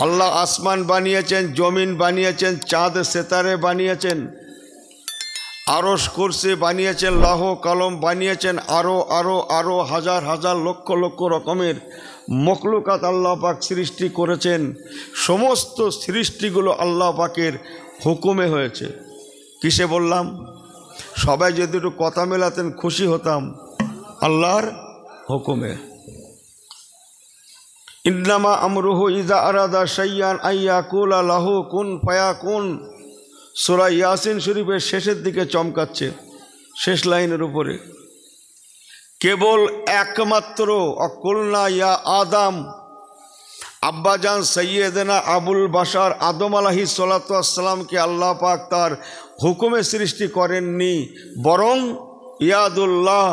আল্লাহ আসমান বানিয়েছেন, জমিন বানিয়েছেন, চাঁদ সেতারে বানিয়েছেন, আরশ কুরসি বানিয়েছেন, লৌহ কলম বানিয়েছেন, আরও আরও আরও হাজার হাজার লক্ষ লক্ষ রকমের মখলুকাত আল্লাহ পাক সৃষ্টি করেছেন। সমস্ত সৃষ্টিগুলো আল্লাহ পাকের হুকুমে হয়েছে। কিসে বললাম? সবাই যদি একটু কথা মেলাতেন খুশি হতাম। আল্লাহর হুকুমে। ইন্নামা আমরুহু ইযা আরাদা শাইয়ান আইয়াকুলা লাহু কুন ফায়াকুন। সূরা ইয়াসিন শরীফের শেষের দিকে চমকাচ্ছে, শেষ লাইনের উপরে। কেবল একমাত্র অকুলনা ইয়া আদম, আব্বাজান সৈয়দনা আবুল বাশার আদম আলাইহিস সালাতু ওয়াস সালামকে আল্লাহ পাক তার হুকুমে সৃষ্টি করেননি, বরং ইয়াদুল্লাহ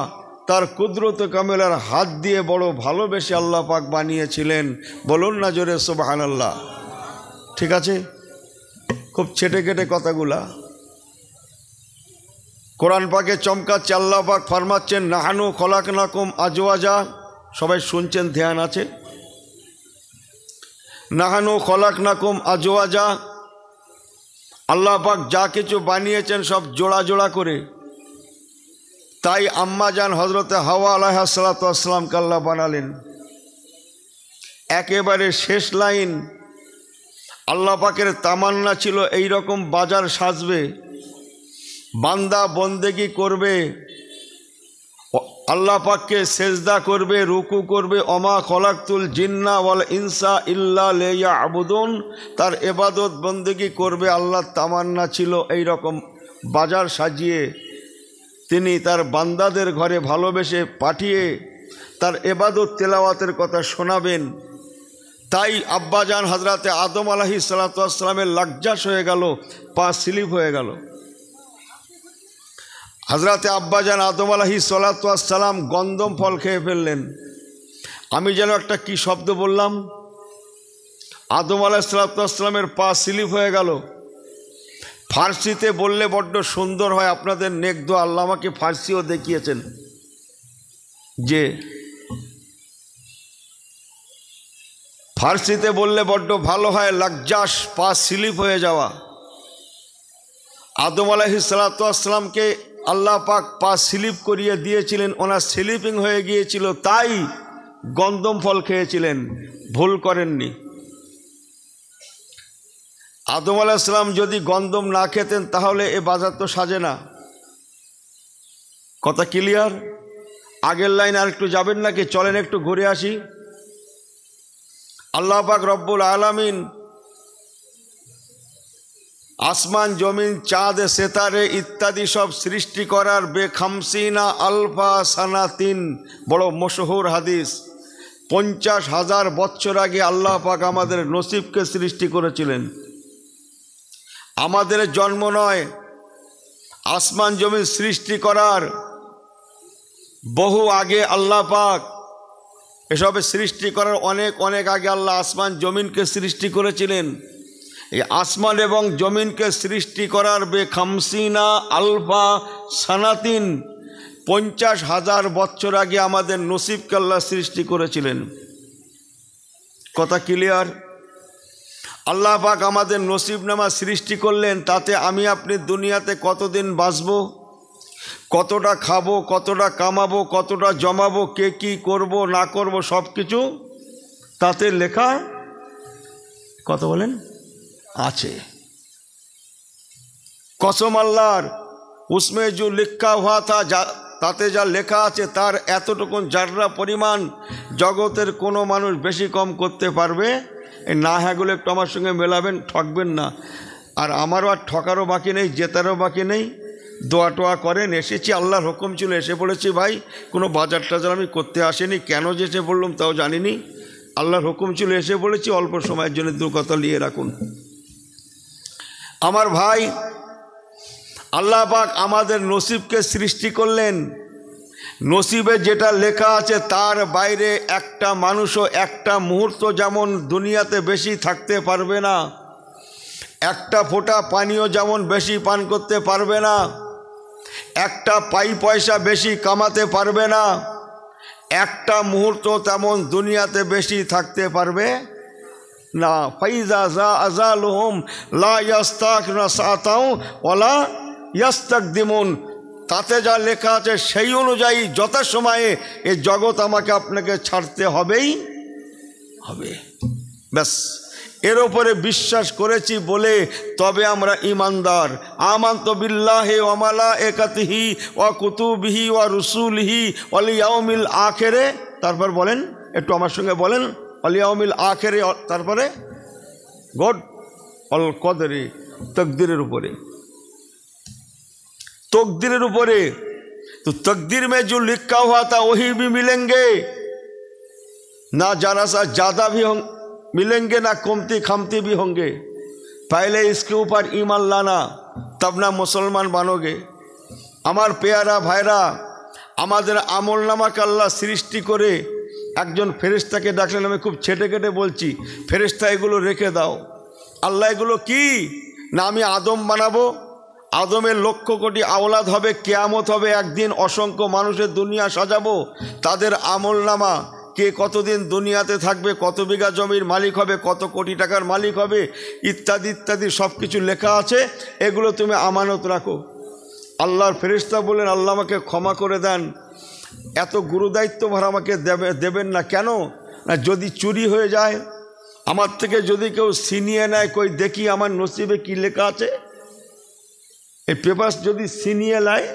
তার কুদরত কামেলার হাত দিয়ে বড় ভালোবেসে আল্লাহ পাক বানিয়েছিলেন। বলুন না জোরে সুবহানাল্লাহ। ঠিক আছে, খুব ছেটে কেটে কথাগুলা কোরআন পাকে চমকাচ্ছে। আল্লাহ পাক ফরমাচ্ছেন নাহানু খলাকনাকুম আজওয়াজা। সবাই শুনছেন, ধ্যান আছে? নাহানু খলাকনাকুম আজওয়াজা। আল্লাহ পাক যা কিছু বানিয়েছেন সব জোড়া জোড়া করে। তাই আম্মা জান হজরতে হাওয়া আলাইহিস সালাতু ওয়াস সালামকে আল্লাহ বানালেন। একেবারে শেষ লাইন, আল্লাহ পাকের তামান্না ছিল এই রকম বাজার সাজবে, বান্দা বন্দেগি করবে, আল্লাহ পাককে সেজদা করবে, রুকু করবে। ওমা খলাকতুল জিন্না ওয়াল ইনসা ইল্লা লিয়াবুদুন। তার ইবাদত বন্দেগি করবে। আল্লাহর তামান্না ছিল এই রকম বাজার সাজিয়ে তিনি তার বান্দাদের ঘরে ভালোবেসে পাঠিয়ে তার ইবাদত তেলাওয়াতের কথা শোনাবেন। তাই আব্বাজান হজরতে আদম আলাইহিস সালাতু ওয়াস সালামের লজ্জাস হয়ে গেল, পা স্লিপ হয়ে গেল। হজরতে আব্বাজান আদম আলাইহিস সালাতু ওয়াস সালাম গন্ধম ফল খেয়ে ফেললেন। আমি যেন একটা কি শব্দ বললাম, আদম আলাইহিস সালাতু ওয়াস সালামের পা স্লিপ হয়ে গেল। ফার্সিতে বললে বড্ড সুন্দর হয়, আপনাদের নেক দোয়া। আল্লাহ আমাকে ফার্সিও দেখিয়েছেন যে ফার্সিতে বললে বড্ড ভালো হয়, লজ্জাস, পা স্লিপ হয়ে যাওয়া। আদম আলাইহিস সালাতু ওয়াস সালামকে আল্লাহ পাক পা স্লিপ করিয়ে দিয়েছিলেন, ওনার স্লিপিং হয়ে গিয়েছিল, তাই গন্ধম ফল খেয়েছিলেন, ভুল করেননি। আদম আলাইহিস সালাম যদি গন্ধম না খেতেন তাহলে এ বাজার তো সাজে না। কথা ক্লিয়ার? আগের লাইন আর একটু যাবেন নাকি? চলেন একটু ঘুরে আসি। আল্লাহ পাক রব্বুল আলামিন আসমান, জমিন, চাঁদ, সেতারে ইত্যাদি সব সৃষ্টি করার বেখামসিনা আলফা সানাতিন, বড় মশহুর হাদিস। 50,000 বছর আগে আল্লাহ পাক আমাদের নসিবকে সৃষ্টি করেছিলেন। আমাদের জন্ম নয়, আসমান জমিন সৃষ্টি করার বহু আগে আল্লাহ পাক, এসবে সৃষ্টি করার অনেক অনেক আগে আল্লাহ আসমান জমিনকে সৃষ্টি করেছিলেন। এই আসমান এবং জমিনকে সৃষ্টি করার বেখামসিনা আলফা সানাতিন, 50,000 বছর আগে আমাদের নসিবকে আল্লাহ সৃষ্টি করেছিলেন। কথা ক্লিয়ার? আল্লাহ পাক আমাদের নসিবনামা সৃষ্টি করলেন, তাতে আমি আপনি দুনিয়াতে কতদিন বাঁচব, কতটা খাবো, কতটা কামাবো, কতটা জমাবো, কে কি করব না করব, সব কিছু তাতে লেখা, কথা বলেন, আছে। কসম আল্লাহর, উসমে जो लिखा हुआ था, তাতে যা লেখা আছে তার এতটুকু জাররা পরিমাণ জগতের কোনো মানুষ বেশি কম করতে পারবে এই না। হ্যাঁগুলো একটু আমার সঙ্গে মেলাবেন, ঠকবেন না। আর আমারও আর ঠকারও বাকি নেই, জেতারও বাকি নেই। দোয়া টোয়া করেন। এসেছি, আল্লাহর হুকুম ছিল এসে পড়েছি ভাই, কোনো বাজার টাজার আমি করতে আসিনি। কেন যে এসে পড়লাম তাও জানিনি, আল্লাহর হুকুম ছিল এসে পড়েছি। অল্প সময়ের জন্য দু কথা নিয়ে রাখুন। আমার ভাই, আল্লাহ পাক আমাদের নসিবকে সৃষ্টি করলেন। নসিবে যেটা লেখা আছে তার বাইরে একটা মানুষও একটা মুহূর্ত যেমন দুনিয়াতে বেশি থাকতে পারবে না, একটা ফোঁটা পানিও যেমন বেশি পান করতে পারবে না, একটা পয়সা বেশি কামাতে পারবে না, একটা মুহূর্ত তেমন দুনিয়াতে বেশি থাকতে পারবে না, ফাইজা যা আজালুহুম লা ইয়াস্তাখিরুনা সাআতাও ওয়ালা ইয়াস্তাকদিমুন। তাতে যা লেখা আছে সেই অনুযায়ী যথাসময়ে এই জগৎ আমাকে আপনাকে ছাড়তে হবেই হবে। ব্যাস, এর ওপরে বিশ্বাস করেছি বলে তবে আমরা ঈমানদার। আমানতু বিল্লাহি ওয়া মালাইকাতিহি ওয়া কুতুবিহি ওয়া রুসুলিহি ওয়াল ইয়াউমিল আখিরে, তারপর বলেন, একটু আমার সঙ্গে বলেন, ওয়াল ইয়াউমিল আখিরে, তারপরে গড অল কদরে, তকদিরের উপরে, तकदीर ऊपरे। तो तकदीर में जो लिखा हुआ था वही भी मिलेंगे, ना जरा सा ज़्यादा भी मिलेंगे ना कमती खामती भी होंगे। पहले इसके ऊपर ईमान लाना, तब ना मुसलमान बनोगे। আমার পেয়ারা ভাইরা, আমাদের আমলনামাকে আল্লাহ সৃষ্টি করে একজন ফেরেশতাকে ডাকলেন। আমি খুব ছেটে কেটে বলছি, ফেরেশতা এগুলো রেখে দাও। আল্লাহ এগুলো কি না, আমি আদম বানাবো, আদমের লক্ষ কোটি আওলাদ হবে, কিয়ামত হবে, একদিন অসংখ্য মানুষের দুনিয়া সাজাবো, তাদের আমলনামা কে কতদিন দুনিয়াতে থাকবে, কত বিঘা জমির মালিক হবে, কত কোটি টাকার মালিক হবে, ইত্যাদি ইত্যাদি সব কিছু লেখা আছে। এগুলো তুমি আমানত রাখো। আল্লাহর ফেরেশতা বলেন, আল্লাহ আমাকে ক্ষমা করে দেন, এত গুরুদায়িত্বভার আমাকে দেবেন না। কেন না, যদি চুরি হয়ে যায়, আমার থেকে যদি কেউ ছিনিয়ে নেয়, কই দেখি আমার নসিবে কি লেখা আছে, এই পেপারস যদি ছিনিয়ে নেয়,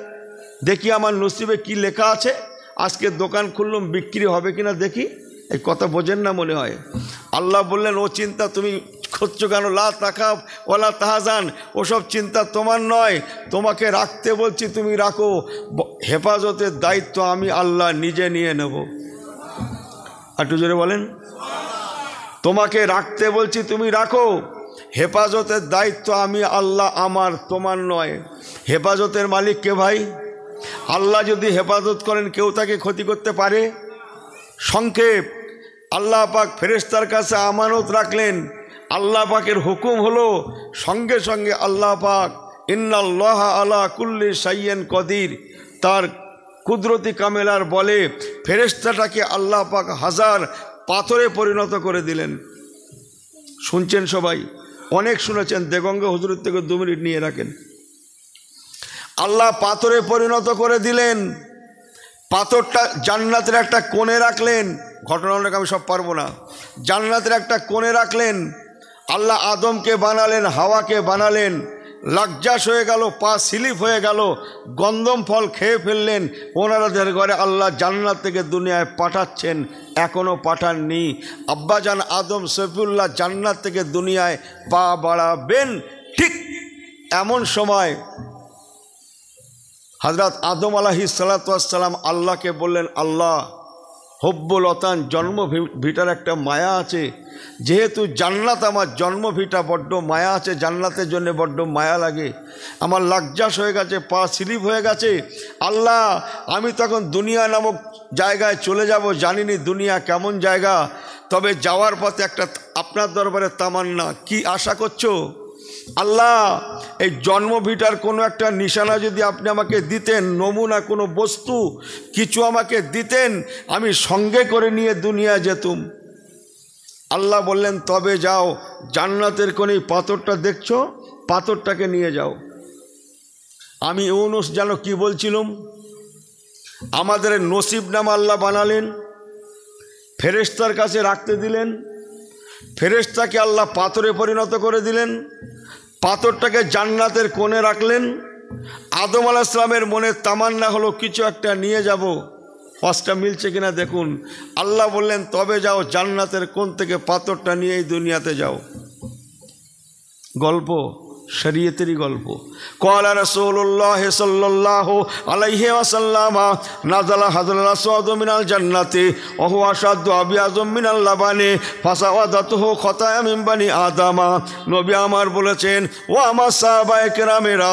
দেখি আমার নসিবে কি লেখা আছে, আজকে দোকান খুললাম, বিক্রি হবে কিনা দেখি। এই কথা বোঝেন না মনে হয়। আল্লাহ বললেন, ও চিন্তা তুমি করছো কেন, লা তাকাব ওয়ালা তাহজান, ওসব চিন্তা তোমার নয়, তোমাকে রাখতে বলছি তুমি রাখো, হেফাজতের দায়িত্ব আমি আল্লাহ নিজে নিয়ে নেব। একটু জোরে বলেন, তোমাকে রাখতে বলছি তুমি রাখো, হেফাজতের দায়িত্ব আমি আল্লাহ, আমার তোমার নয়। হেফাজতের মালিক কে ভাই? আল্লাহ যদি হেফাজত করেন কেউ তাকে ক্ষতি করতে পারে? সংক্ষেপ, আল্লাহ পাক ফেরেশতার কাছে আমানত রাখলেন, আল্লাহ পাকের হুকুম হলো, সঙ্গে সঙ্গে আল্লাহ পাক ইন্নাল্লাহ আলা কুল্লি শাইইন কদির, তার কুদরতি কামেলার বলে ফেরেশতাটাকে আল্লাহ পাক হাজার পাথরে পরিণত করে দিলেন। শুনছেন সবাই? অনেক শুনেছেন, দেগঙ্গা হুজুরের থেকে 2 মিনিট নিয়ে রাখেন। আল্লাহ পাথরে পরিণত করে দিলেন, পাথরটা জান্নাতের একটা কোণে রাখলেন। ঘটনা অনেক, আমি সব পারবো না। জান্নাতের একটা কোণে রাখলেন। আল্লাহ আদমকে বানালেন, হাওয়াকে বানালেন, লাজ্জাস হয়ে গেল, পা স্লিপ হয়ে গেল, গন্ধম ফল খেয়ে ফেললেন। ওনারাদের ঘরে আল্লাহ জান্নাত থেকে দুনিয়ায় পাঠাচ্ছেন, এখনও পাঠাননি। আব্বাজান আদম সফিউল্লাহ জান্নাত থেকে দুনিয়ায় পা বাড়াবেন। ঠিক এমন সময় হযরত আদম আলাইহিস সালাতু ওয়াস সালাম আল্লাহকে বললেন, আল্লাহ, হব্বুল ওতান, জন্ম ভিটার একটা মায়া আছে, যেহেতু জান্নাত আমার জন্ম ভিটা, বড্ড মায়া আছে, জান্নাতের জন্য বড্ড মায়া লাগে, আমার লাজ্জাস হয়ে গেছে, পা স্লিপ হয়ে গেছে। আল্লাহ, আমি তখন দুনিয়া নামক জায়গায় চলে যাব, জানিনি দুনিয়া কেমন জায়গা, তবে যাওয়ার পথে একটা আপনার দরবারে তামান্না। কি আশা করছো? আল্লাহ, এই জন্ম ভিটার কোনো একটা নিশানা যদি আপনি আমাকে দিতেন, নমুনা কোনো বস্তু কিছু আমাকে দিতেন, আমি সঙ্গে করে নিয়ে দুনিয়া যেতুম। আল্লাহ বললেন, তবে যাও, জান্নাতের কোন এই পাথরটা দেখছো, পাথরটাকে নিয়ে যাও। আমি ইউনুস জানো কি বলছিলাম, আমাদের নসিবনামা আল্লাহ বানালেন, ফেরেশতার কাছে রাখতে দিলেন, ফেরেশতাকে আল্লাহ পাথরে পরিণত করে দিলেন, পাথরটাকে জান্নাতের কোণে রাখলেন। আদম আলাইহিস সালামের মনে তামান্না হলো কিছু একটা নিয়ে যাব, পাঁচটা মিলছে কিনা দেখুন। আল্লাহ বললেন, তবে যাও, জান্নাতের কোণ থেকে পাথরটা নিয়ে এই দুনিয়াতে যাও। গল্প, শরীয়তেরই গল্প। ক্বালা রাসূলুল্লাহ সাল্লাল্লাহু আলাইহি ওয়াসাল্লাম, নাযালা হাযরুল আসওয়াদু মিনাল জান্নাতি ওয়া হুয়া আশাদ্দু আবিয়াযুম মিনাল লাবানি ফাসাওয়াদাতুহু খাতায়া মিন বানি আদামা। নবী আমার বলেছেন, ও আমার সাহাবায়ে কেরামেরা,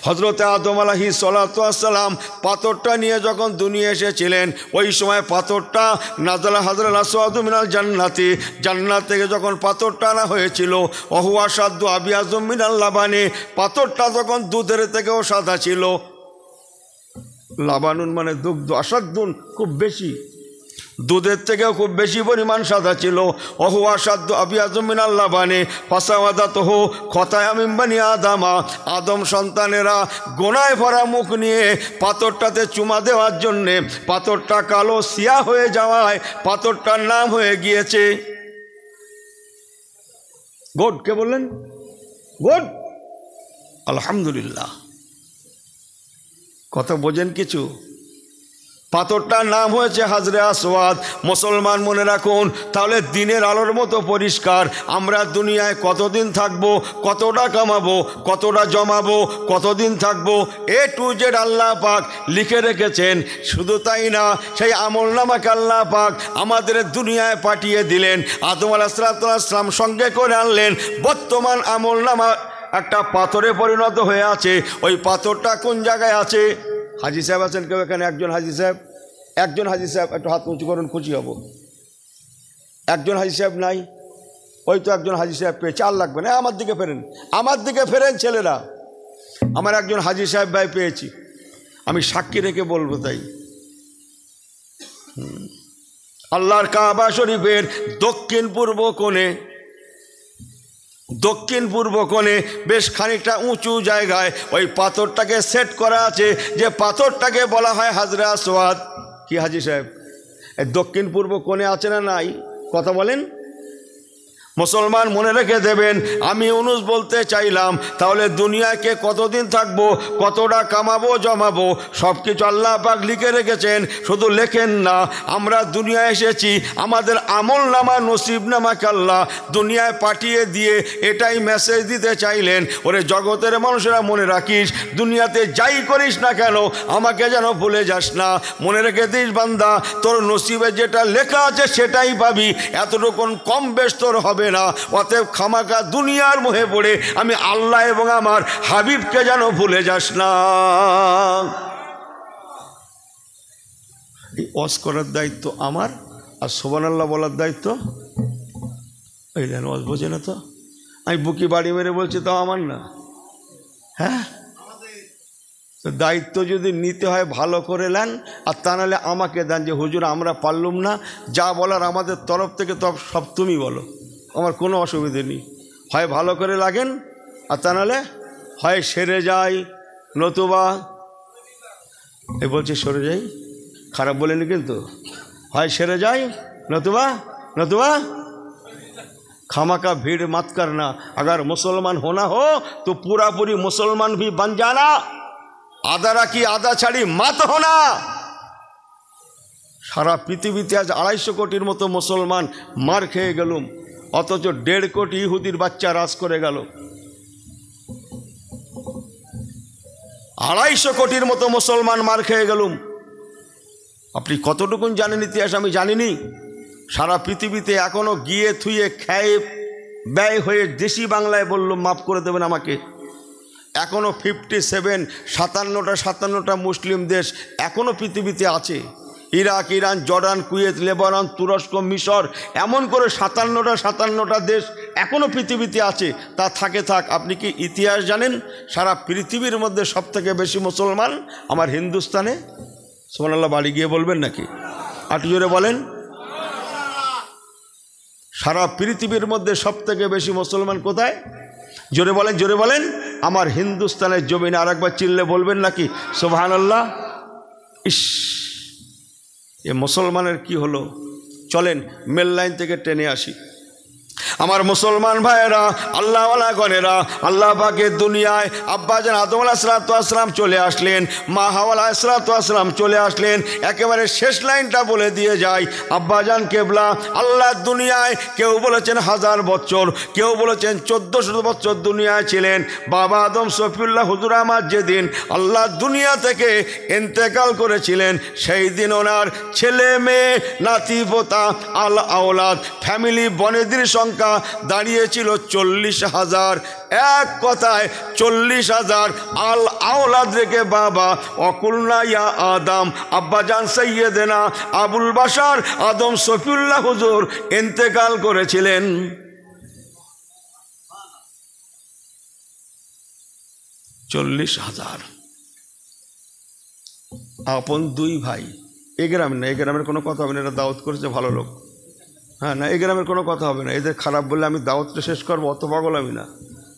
হযরতে আদম আলাইহিস সালাতু ওয়াস সালাম পাথরটা নিয়ে যখন দুনিয়া এসেছিলেন, ওই সময় পাথরটা নাযালা হাযরুল আসওয়াদু মিনাল জান্নাতি, জান্নাত থেকে যখন পাথরটা আনা হয়েছিল, ওহুয়া আশাদ্দু আবিয়াযুম মিনাল লাবানি, পাথরটা যখন দুধের থেকেও সাদা ছিল। লাবানুন মানে দুগ্ধ, আসাদ্দুন খুব বেশি, দুধের থেকেও খুব বেশি পরিমাণ সাদা ছিল। অহুয়া সাদ্দ আবিয়াজু মিনাল লাবানি ফাসাওয়াদাতুহু খতায়া মিন বানি আদামা, আদম সন্তানেরা গোনায় ভরা মুখ নিয়ে পাথরটাতে চুমা দেওয়ার জন্যে পাথরটা কালো সিয়া হয়ে যাওয়ায় পাথরটার নাম হয়ে গিয়েছে গোড। কে বললেন? গোড। আলহামদুলিল্লাহ। কথা বোঝেন কিছু? পাথরটার নাম হয়েছে হাজরে আসওয়াদ। মুসলমান মনে রাখুন, তাহলে দিনের আলোর মতো পরিষ্কার। আমরা দুনিয়ায় কতদিন থাকবো, কতটা কামাবো, কতটা জমাবো, কতদিন থাকবো, এ টু জেড আল্লাহ পাক লিখে রেখেছেন। শুধু তাই না, সেই আমলনামাকে আল্লাহ পাক আমাদের দুনিয়ায় পাঠিয়ে দিলেন। আদম আলাইহিসসালাম সঙ্গে করে আনলেন। বর্তমান আমলনামা একটা পাথরে পরিণত হয়ে আছে। ওই পাথরটা কোন জায়গায় আছে? হাজি সাহেব আছেন কেউ এখানে? একজন হাজি সাহেব, একজন হাজি সাহেব একটু হাত উঁচু করুন, খুশি হব। একজন হাজি সাহেব নাই? ওই তো একজন হাজি সাহেব পেয়েছে। আর লাগবে না, আমার দিকে ফেরেন, আমার দিকে ফেরেন ছেলেরা। আমার একজন হাজি সাহেব ভাই পেয়েছি, আমি সাক্ষী রেখে বলবো। তাই আল্লাহর কাবা শরীফের দক্ষিণ পূর্ব কোণে বেশ খানিকটা উঁচু জায়গায় ওই পাথরটাকে সেট করা আছে, যে পাথরটাকে বলা হয় হাজরে আসওয়াদ। কি হাজি সাহেব, এই দক্ষিণ পূর্ব কোণে আছে না নাই? কথা বলেন। মুসলমান মনে রেখে দেবেন, আমি ইউনুস বলতে চাইলাম, তাহলে দুনিয়াকে কতদিন থাকবো, কতটা কামাবো, জমাবো, সব কিছু আল্লাহ পাক লিখে রেখেছেন। শুধু লেখেন না, আমরা দুনিয়ায় এসেছি, আমাদের আমল নামা নসিব নামাকে আল্লাহ দুনিয়ায় পাঠিয়ে দিয়ে এটাই মেসেজ দিতে চাইলেন, ওরে জগতের মানুষেরা মনে রাখিস, দুনিয়াতে যাই করিস না কেন আমাকে যেন ভুলে যাস না। মনে রেখে দিস বান্দা, তোর নসিবে যেটা লেখা আছে সেটাই পাবি, এতটুকু কম বেশ তোর হবে না। অতএব খামাকা দুনিয়ার মোহে পড়ে আমি আল্লাহ এবং আমার হাবিবকে যেন ভুলে যাস না। এই ওয়াজ করার দায়িত্ব আমার, আর সুবহানাল্লাহ বলার দায়িত্ব এই দেন। ওয়াজ বোঝে না তো, আমি বুকি বাড়ি মেরে বলছি তাও আমার না। হ্যাঁ, দায়িত্ব যদি নিতে হয় ভালো করে নেন, আর তা নাহলে আমাকে দেন যে হুজুর আমরা পারলুম না, যা বলার আমাদের তরফ থেকে সব তুমি বলো, আমার কোনো অসুবিধে নেই। হয় ভালো করে লাগেন, আর তা নাহলে হয় সেরে যাই, নতুবা এই বলছি সরে যাই, খারাপ বলেনি কিন্তু, হয় সেরে যাই নতুবা खामा का भीड़ मत करना। अगर मुसलमान होना हो तो पूरा पूरी मुसलमान भी बन जाना, आधा राखी आधा छाड़ी मत होना। सारा पृथिवीते आज 250 कोटिर मतो मुसलमान मार खेये गेलुम, অথচ 1.5 কোটি ইহুদির বাচ্চা রাজ করে গেল। 250 কোটির মতো মুসলমান মার খেয়ে গেলুম। আপনি কতটুকুন জানেন ইতিহাস আমি জানিনি। সারা পৃথিবীতে এখনো গিয়ে থুয়ে খেয়ে ব্যয় হয়ে দেশি বাংলায় বললো মাফ করে দেবেন আমাকে, এখনো 57টা মুসলিম দেশ এখনো পৃথিবীতে আছে। Iraq, Iran, Jordan, Kuwait, Lebanon, তুরস্ক, মিশর, এমন করে 57টা দেশ এখনো পৃথিবীতে আছে। তা থাকে থাক, আপনি কি ইতিহাস জানেন? সারা পৃথিবীর মধ্যে সবথেকে বেশি মুসলমান আমার হিন্দুস্তানে। সুবহানাল্লাহ বাড়ি গিয়ে বলবেন নাকি? একটু জোরে বলেন। সারা পৃথিবীর মধ্যে সবথেকে বেশি মুসলমান কোথায়? জোরে বলেন, জোরে বলেন। আমার হিন্দুস্তানের জমিনে। আরেকবার চিল্লে বলবেন নাকি সুবহানাল্লাহ? ইস, এ মুসলমানের কি হলো? চলেন মেল লাইন থেকে টেনে আসি। আমার মুসলমান ভাইয়েরা, আল্লাহওয়ালা গণেরা, আল্লাহ পাকের দুনিয়ায় আব্বাজান আদম আলাইহিসসালাম চলে আসলেন, মা হাওয়া আলাইহিসসালাম চলে আসলেন। একেবারে শেষ লাইনটা বলে দিয়ে যায়, আব্বাজান কেবলা আল্লাহ দুনিয়ায় কেউ বলেছেন 1000 বছর, কেউ বলেছেন 1400 বছর দুনিয়ায় ছিলেন। বাবা আদম শফিউল্লাহ হুজুর আমার যেদিন আল্লাহ দুনিয়া থেকে ইন্তেকাল করেছিলেন, সেই দিন ওনার ছেলে মেয়ে নাতি পোতা আল আওলাদ ফ্যামিলি বনেদির সংখ্যা দাঁড়িয়েছিল 40,000। এক কথায় 40,000 আল আওলাদ রেখে বাবা অকুলনা ইয়া আদম, আব্বাজান সৈয়দেনা আবুল বাশার আদম শফিউল্লাহ হুজুর ইন্তেকাল করেছিলেন। 40,000 আপন 2 ভাই, এই গ্রামে না, এই গ্রামের কোনো কথা হবে না, এরা দাওয়াত করেছে ভালো লোক। হ্যাঁ না, এই গ্রামের কোনো কথা হবে না, এদের খারাপ বললে আমি দাওয়াতটা শেষ করবো, অত পাগল আমি না।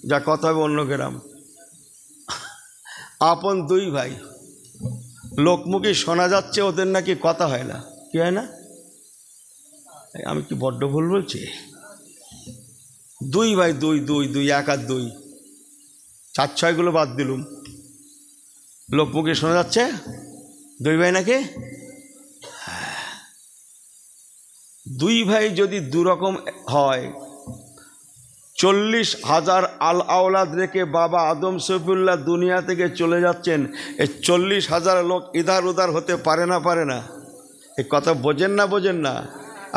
যা কথা হবে অন্য গ্রাম। আপন দুই ভাই, লোকমুখে শোনা যাচ্ছে ওদের নাকি কথা হয় না। কি হয় না? আমি কি বড্ড ভুল বলছি? দুই ভাই, দুই দুই দুই, এক আর দুই, চার ছয়গুলো বাদ দিলুম। লোকমুখে শোনা যাচ্ছে দুই ভাই নাকি। দুই ভাই যদি দুরকম হয়, 40,000 আল আওলাদ রেখে বাবা আদম সৈফুল্লাহ দুনিয়া থেকে চলে যাচ্ছেন, এই 40,000 লোক ইধার উধার হতে পারে না? পারে না? এই কথা বোঝেন না? বোঝেন না?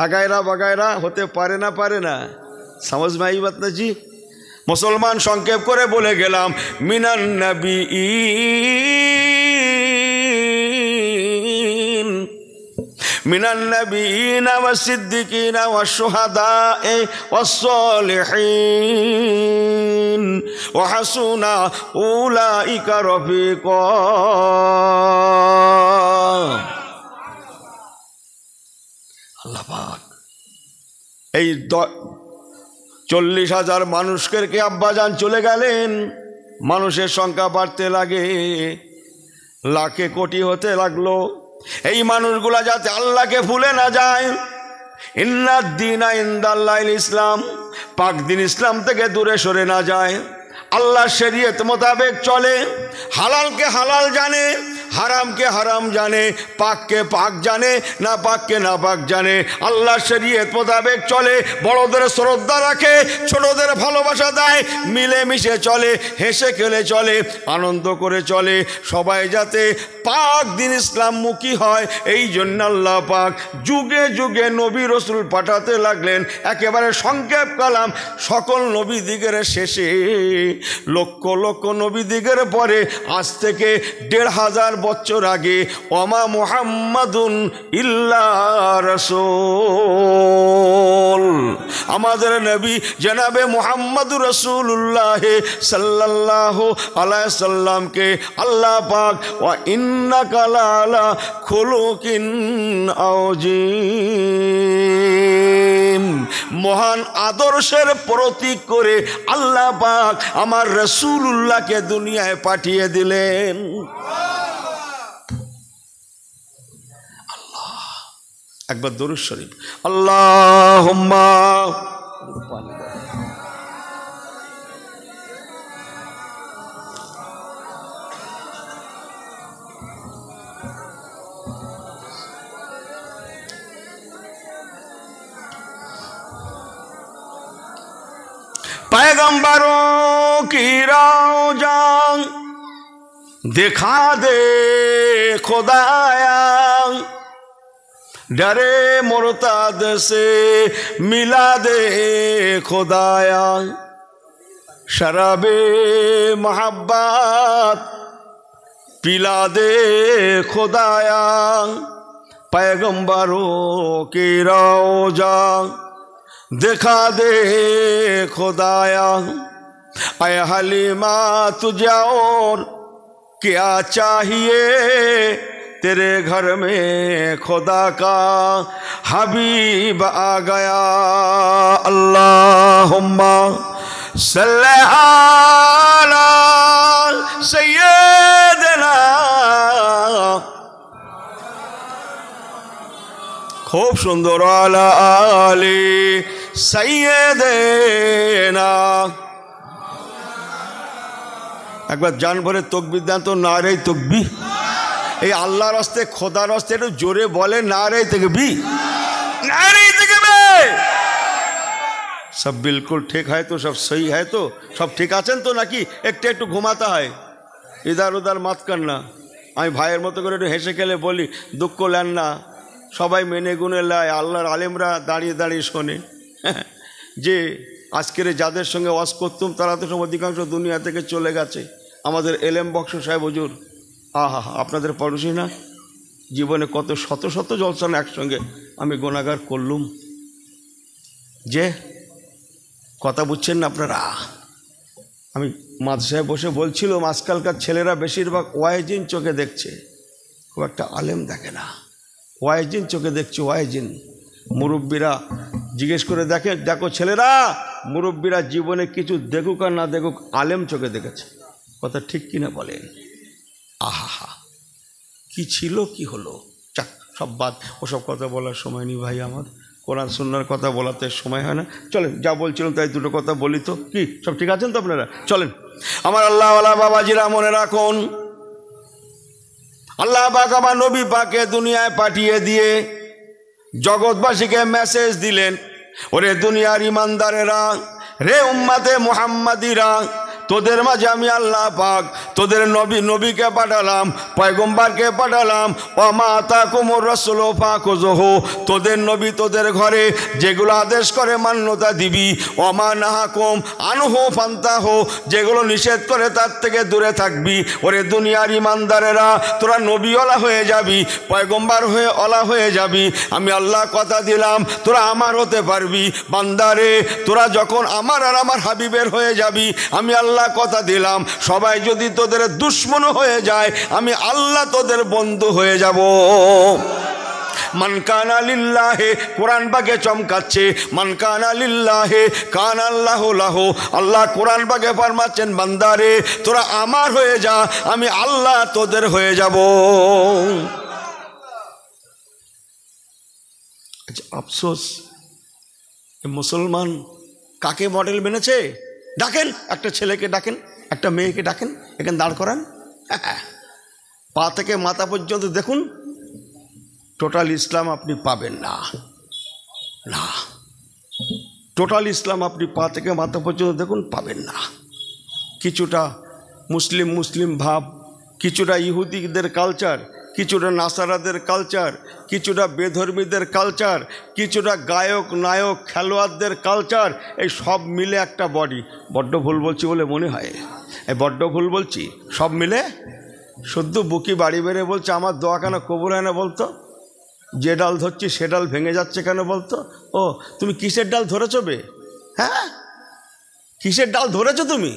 আগায়রা বাগায়রা হতে পারে না? পারে না? समझ में आई बात ना जी? मुसलमान संक्षेप করে বলে গেলাম, মিনান নবিয়্যিন মিনান নবিয়্যিনা ওয়াস সিদ্দিকিনা ওয়াশ শুহাদায়ে ওয়াস সালিহিন ওয়া হাসুনা উলাইকা রফিকা। আল্লাহ পাক এই 40,000 মানুষকে কে আব্বাজান চলে গেলেন, মানুষের সংখ্যা বাড়তে লাগে, লাখে কোটি হতে লাগলো। এই মানুষগুলা যাতে আল্লাহকে ভুলে না যায়, ইন্নাদ দীনা ইনদাল্লাহিল ইসলাম, পাক দিন ইসলাম থেকে দূরে সরে না যায়, আল্লাহর শরীয়ত মোতাবেক চলে, হালালকে হালাল জানে, হারামকে হারাম জানে, পাককে পাক জানে, না পাককে না পাক জানে, আল্লাহর শরীয়ত মোতাবেক চলে, বড়দের শ্রদ্ধা রাখে, ছোটদের ভালোবাসা দেয়, মিলেমিশে চলে, হেসে খেলে চলে, আনন্দ করে চলে, সবাই যাতে পাক দিন ইসলামমুখী হয়। এই জন্য আল্লাহ পাক যুগে যুগে নবী রসুল পাঠাতে লাগলেন। একেবারে সংক্ষেপ কালাম, সকল নবী দিগের শেষে লক্ষ লক্ষ নবী দিগের পরে আজ থেকে 1,500 বছর আগে ওমা মুহাম্মাদুন ইল্লা রাসূল, আমাদের নবী জনাবে মুহাম্মদুর রাসূলুল্লাহ সাল্লাল্লাহু আলাইহি সাল্লামকে আল্লাহ পাক ওয়া ইন্নাকা লাআলা খুলুকিন আযীম, মহান আদর্শের প্রতীক করে আল্লাহ পাক আমার রাসূলুল্লাহকে দুনিয়ায় পাঠিয়ে দিলেন। আল্লাহ, একবার দরুদ শরীফ, আল্লাহুম্মা पैगंबरों की रौजा दिखा दे खुदाया, डरे मुर्ताद से मिला दे खुदाया, शराबे मोहब्बत पिला दे खुदाया, पैगंबरों की रौजा दिखा दे खुदाया। ऐ हलीमा तुझे और क्या चाहिए, तेरे घर में खुदा का हबीब आ गया। अल्लाहुम्मा सल्ली अला सय्यिदना, खूब सुंदर, अला आली सय्यिदना। একবার জান ভরে তকবীর দেন তো, নারে তকবীর। এই আল্লাহর রাস্তে খোদার রাস্তে একটু জোরে বলে, নারে তকবীর, नारे तकबीर। सब बिल्कुल ठीक है तो, सब सही है तो, सब ठीक आছেন তো নাকি? একটু একটু ঘুমাতে হয়, ইধার উধার মাত করনা। আমি ভাইয়ের মতো করে একটু হেসে খেলে বলি, দুঃখ নেন না, সবাই মেনে গুনে লায়, আল্লাহর আলেমরা দাঁড়িয়ে দাঁড়িয়ে শোনে। যে আজকের যাদের সঙ্গে ওয়াজ করতুম তারা তো সব অধিকাংশ দুনিয়া থেকে চলে গেছে। আমাদের এলেম বক্স সাহেব হুজুর, আহা আপনাদের পড়োশি না, জীবনে কত শত শত জলসা একসঙ্গে আমি গুনাহগার করলুম। যে কথা বুঝছেন না আপনারা? আমি মাদ্রাসায় বসে বলছিলাম, আজকালকার ছেলেরা বেশিরভাগ ওয়াইজিন চোখে দেখছে, খুব একটা আলেম দেখে না। ওয়াইজিন চোখে দেখছে, ওয়াইজিন। মুরব্বীরা জিজ্ঞেস করে দেখো ছেলেরা, মুরব্বীরা জীবনে কিছু দেখুক আর না দেখুক, আলেম চোখে দেখেছে। কথা ঠিক কিনা বলেন? আহা, কি ছিল কি হলো, চাক সব বাদ, ওসব কথা বলার সময় নেই ভাই আমার। কোরআন সুন্নাহর কথা বলাতে সময় হয় না। চলেন, যা বলছিলাম তাই দুটো কথা বলি তো। কি সব ঠিক আছেন তো আপনারা? চলেন। আমার আল্লাহওয়ালা বাবাজিরা মনে রাখুন, আল্লাহ পাক আমার নবী পাকে দুনিয়ায় পাঠিয়ে দিয়ে জগৎবাসীকে মেসেজ দিলেন, ওরে দুনিয়ার ইমানদারেরা, রে উম্মাতে মুহাম্মাদিরা, তোদের মাঝে আমি আল্লাহ পাক তোদের নবীকে পাঠালাম, পয়গম্বরকে পাঠালাম। ওমা আতাকুমুর রাসূলু ফাখুযুহু, তোদের নবী তোদের ঘরে যেগুলো আদেশ করে মান্যতা দিবি। ওমা নাহাকুম আনহু ফান্তাহু, যেগুলো নিষেধ করে তার থেকে দূরে থাকবি। ওরে দুনিয়ার ইমানদারেরা, তোরা নবীওয়ালা হয়ে যাবি, পয়গম্বর হয়ে যাবি। আমি আল্লাহ কথা দিলাম তোরা আমার হতে পারবি। বান্দারে, তোরা যখন আমার আর আমার হাবিবের হয়ে যাবি, আমি আল্লাহ কথা দিলাম সবাই যদি তোদের দুশ্মন হয়ে যায়, আমি আল্লাহ তোদের বন্ধু হয়ে যাব। মান কানা লিল্লাহে, কোরআন পাকে চমকাচ্ছে, মান কানা লিল্লাহে কানা আল্লাহু লাহু। আল্লাহ কোরআন পাকে ফরমাচ্ছেন, বান্দারে তোরা আমার হয়ে যা, আমি আল্লাহ তোদের হয়ে যাব। আচ্ছা, আফসোস, মুসলমান কাকে মডেল মেনেছে? ডাকেন একটা ছেলেকে, ডাকেন একটা মেয়েকে, ডাকেন এখানে দাঁড় করান, পা থেকে মাথা পর্যন্ত দেখুন, টোটাল ইসলাম আপনি পাবেন না। না, টোটাল ইসলাম আপনি পা থেকে মাথা পর্যন্ত দেখুন, পাবেন না। কিছুটা মুসলিম ভাব, কিছুটা ইহুদিদের কালচার, কিছুটা নাসারাদের কালচার, কিছুটা বেধর্মীদের কালচার, কিছুটা গায়ক নায়ক খেলোয়াড়দের কালচার, এই সব মিলে একটা বডি। বড্ড ভুল বলছি বলে মনে হয়, এই বড্ড ভুল বলছি, সব মিলে শুদ্ধ বুকি বাড়ি বেড়ে বলছে, আমার দোয়া কেন কবুল হয় না বলতো? যে ডাল ধরছি সে ডাল ভেঙে যাচ্ছে কেন বলতো? ও, তুমি কিসের ডাল ধরেছো বে? হ্যাঁ, কিসের ডাল ধরেছো তুমি?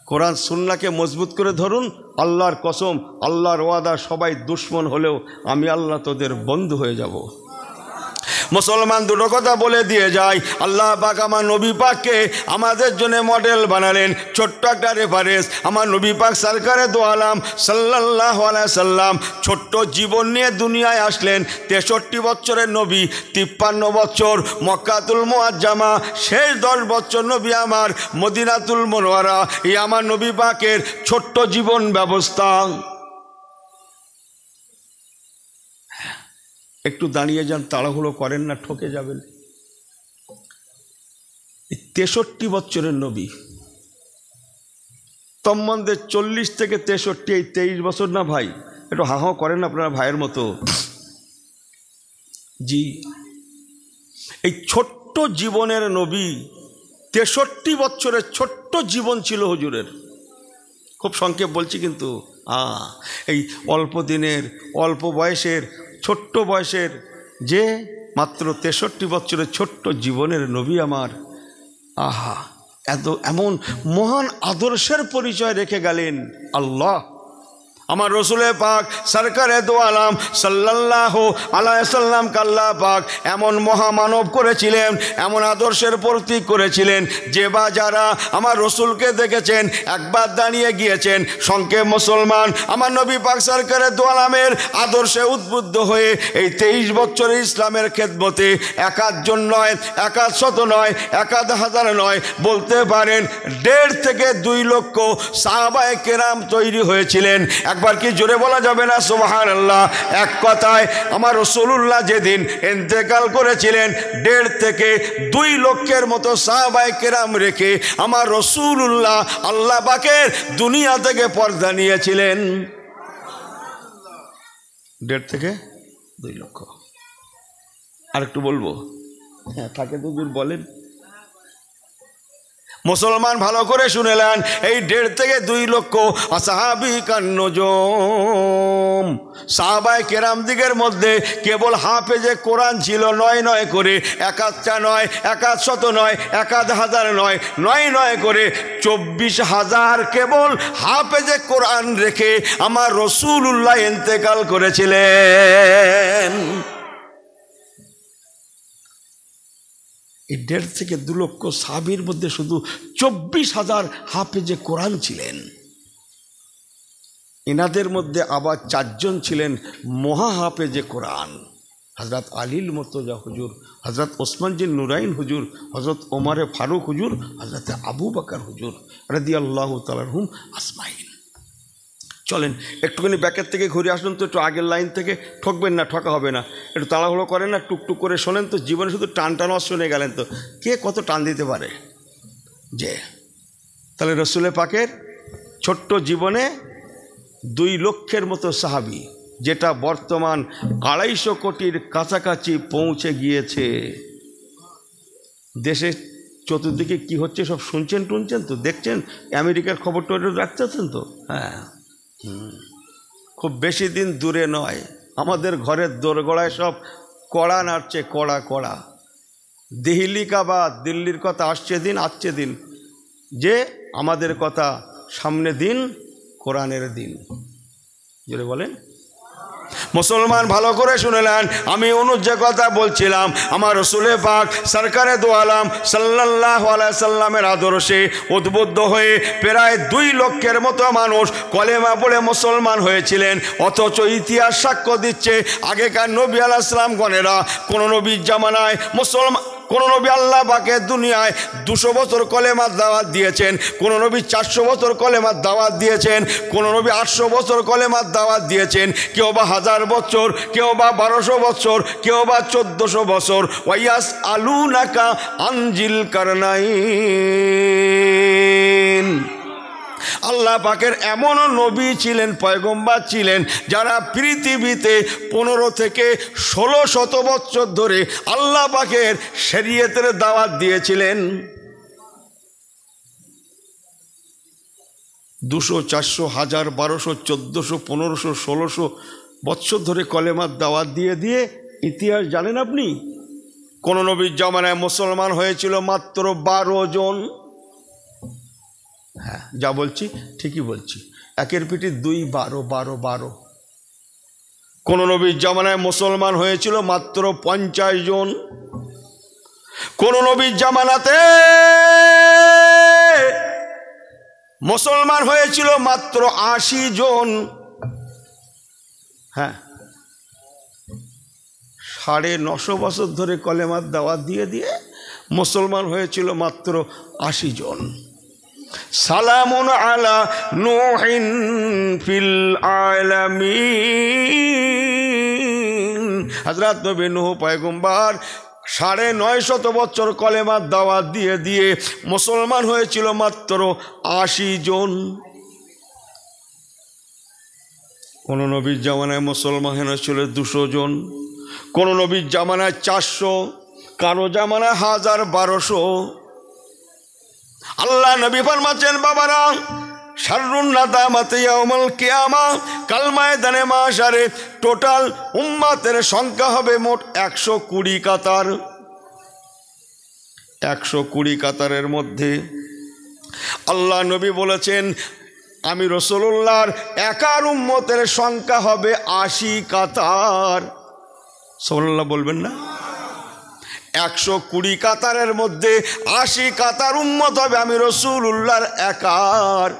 কোরআন সুন্নাহকে মজবুত করে ধরুন। আল্লাহর কসম, আল্লাহর ওয়াদা, সবাই দুশ্মন হলেও আমি আল্লাহ তোদের বন্ধু হয়ে যাব। মুসলমান দুটো কথা বলে দিয়ে যায়, আল্লাহ পাক আমার নবী পাককে আমাদের জন্য মডেল বানালেন। ছোট্ট একটা রেফারেন্স, আমার নবী পাক সরকারে দো আলম সাল্লাল্লাহু আলাইহি সাল্লাম ছোট্ট জীবন নিয়ে দুনিয়ায় আসলেন। 63 বছরের নবী, 53 বছর মক্কাতুল মুআজ্জামা, শেষ 10 বছর নবী আমার মদিনাতুল মুনাওয়ারা। এই আমার নবী পাকের ছোট্ট জীবন ব্যবস্থা। একটু দাঁড়িয়ে যান, তাড়াহুড়ো করেন না, ঠকে যাবেন। 63 বছরের নবী, সম্বন্ধে 40 থেকে 63, এই 23 বছর না ভাই? একটু হাঁ হাঁ করেন আপনারা ভাইয়ের মতো। জি, এই ছোট্ট জীবনের নবী, 63 বছরের ছোট্ট জীবন ছিল হুজুরের। খুব সংক্ষেপ বলছি কিন্তু, এই অল্প দিনের, অল্প বয়সের, ছোট্ট বয়সের, যে মাত্র 63 বছরের ছোট্ট জীবনের নবী আমার, আহা, এমন মহান আদর্শের পরিচয় রেখে গেলেন আল্লাহ। আমার রসুলে পাক সরকারে দো আলম সাল্লাল্লাহু আলাইহি সাল্লাম আল্লাহ পাক এমন মহামানব করেছিলেন, এমন আদর্শের প্রতীক করেছিলেন, যে বা যারা আমার রসুলকে দেখেছেন একবার দাঁড়িয়ে গিয়েছেন। সংক্ষেপ মুসলমান, আমার নবী পাক সরকারে দো আলমের আদর্শে উদ্বুদ্ধ হয়ে এই 23 বছরের ইসলামের খেদমতে একাধজন নয়, একাধশত নয়, একাধ হাজার নয়, বলতে পারেন 1.5 থেকে 2 লক্ষ সাহাবায়ে কেরাম তৈরি হয়েছিলেন। একবার কি জোরে বলা যাবে না সুবহানাল্লাহ? এক কথায়, আমার রাসূলুল্লাহ যেদিন ইন্তেকাল করেছিলেন, 1.5 থেকে 2 লক্ষের মতো সাহাবায়ে কেরাম রেখে আমার রাসূলুল্লাহ আল্লাহ পাকের দুনিয়া থেকে পর্দা নিয়েছিলেন। 1.5 থেকে 2 লক্ষ। আর একটু বলবো? হ্যাঁ, থাকে তো দূর বলেন। মুসলমান ভালো করে শুনেলেন, এই 1.5 থেকে 2 লক্ষ আসহাবী কান্নজম সাহাবায়ে কেরাম দিগের মধ্যে কেবল হাফেজে কোরআন ছিল 9 করে, 1-1 নয়, 1-100 নয়, 1-1000 নয়, 9 করে 24,000 কেবল হাফেজে কোরআন রেখে আমার রাসূলুল্লাহ ইন্তেকাল করেছিলেন। এই 1.5 থেকে 2 লক্ষ সাহাবীর মধ্যে শুধু 24,000 হাফেজে কোরআন ছিলেন। এনাদের মধ্যে আবার 4 জন ছিলেন মহা হাফেজে কোরআন, হযরত আলীল মুর্তজা হুজুর, হযরত ওসমান জিন নুরাইন হুজুর, হযরত ওমরে ফারুক হুজুর, হযরত আবু বকর হুজুর রাদিয়াল্লাহু তাআলা আনহুম আজমাইন। চলেন একটুখানি ব্যাকের থেকে ঘুরে আসুন তো, একটু আগের লাইন থেকে, ঠকবেন না, ঠকা হবে না, একটু তাড়াহুড়ো করেন না, টুকটুক করে শোনেন তো। জীবনে শুধু টান টান শুনে গেলেন তো, কে কত টান দিতে পারে যে। তাহলে রসুল পাকের ছোট্ট জীবনে 2 লক্ষের মতো সাহাবী, যেটা বর্তমান 250 কোটির কাছাকাছি পৌঁছে গিয়েছে। দেশের চতুর্দিকে কি হচ্ছে সব শুনছেন টুনছেন তো, দেখছেন, আমেরিকার খবর টবর রাখতেছেন তো। হ্যাঁ, খুব বেশি দিন দূরে নয়, আমাদের ঘরের দোরগোড়ায় সব কড়া নাড়ছে, কড়া কড়া। দিল্লি কাবাদ, দিল্লির কথা আসছে দিন, যে আমাদের কথা সামনে দিন, কোরআনের দিন। জোরে বলেন। মুসলমান ভালো করে শুনেলেন, আমি যে কথা বলছিলাম, আমার রাসূল পাক সরকারে দো আলম সাল্লাল্লাহু আলাইহি সাল্লামের আদর্শে উদ্বুদ্ধ হয়ে প্রায় 2 লক্ষের মতো মানুষ কলেমা পড়ে মুসলমান হয়েছিলেন। অথচ ইতিহাস সাক্ষ্য দিচ্ছে আগেকার নবী আলাইহিস সালাম গণেরা কোন নবীর জামানায় মুসলমান, কোন নবী আল্লাহ পাকের দুনিয়ায় 200 বছর কলেমার দাওয়াত দিয়েছেন, কোন নবী 400 বছর কলেমার দাওয়াত দিয়েছেন, কোন নবী 800 বছর কলেমার দাওয়াত দিয়েছেন, কেউ বা 1000 বছর, কেউ বা 1200 বছর, কেউ বা 1400 বছর। ওয়াইয়াস আলুনাকা আনজিল কারনাইন। আল্লাহ পাকের এমনও নবী ছিলেন, পয়গম্বর ছিলেন, যারা পৃথিবীতে 15 থেকে 1600 বছর ধরে আল্লাহ পাকের শরীয়তের দাওয়াত দিয়েছিলেন। 200, 400, 1000, 1200, 1400, 1500, 1600 বছর ধরে কলেমার দাওয়াত দিয়ে দিয়ে ইতিহাস জানেন আপনি? কোন নবীর জামানায় মুসলমান হয়েছিল মাত্র 12 জন। হ্যাঁ, যা বলছি ঠিকই বলছি, 1 পিঠে 2, 12, 12, 12। কোন নবীর জামানায় মুসলমান হয়েছিল মাত্র 50 জন। কোন নবীর জামানাতে মুসলমান হয়েছিল মাত্র 80 জন। হ্যাঁ, 950 বছর ধরে কলেমার দাওয়াত দিয়ে দিয়ে মুসলমান হয়েছিল মাত্র 80 জন। সালামুন আলা নূহিন ফিল আলামিন। হযরত নবী নূহ পয়গম্বর 950 বছর কলেমার দাওয়াত দিয়ে দিয়ে মুসলমান হয়েছিল মাত্র 80 জন। কোন নবীর জামানায় মুসলমান হয়েছিল 200 জন, কোন নবীর জামানায় 400, কারো জামানায় 1000, 1200। আল্লাহ নবী ফরমাচ্ছেন, বাবারা, শাররুন নাদামাতি ইয়াউমুল কিয়ামা, কাল ময়দানে মাশারে টোটাল উম্মতের সংখ্যা হবে মোট 120 কাতার। 120 কাতারের মধ্যে আল্লাহ নবী বলেছেন, আমি রাসূলুল্লাহর একার উম্মতের সংখ্যা হবে 80 কাতার। সুবহানাল্লাহ বলবেন না? 120 কাতারের মধ্যে 80 কাতার উম্মত হবে আমি রাসূলুল্লাহর একার।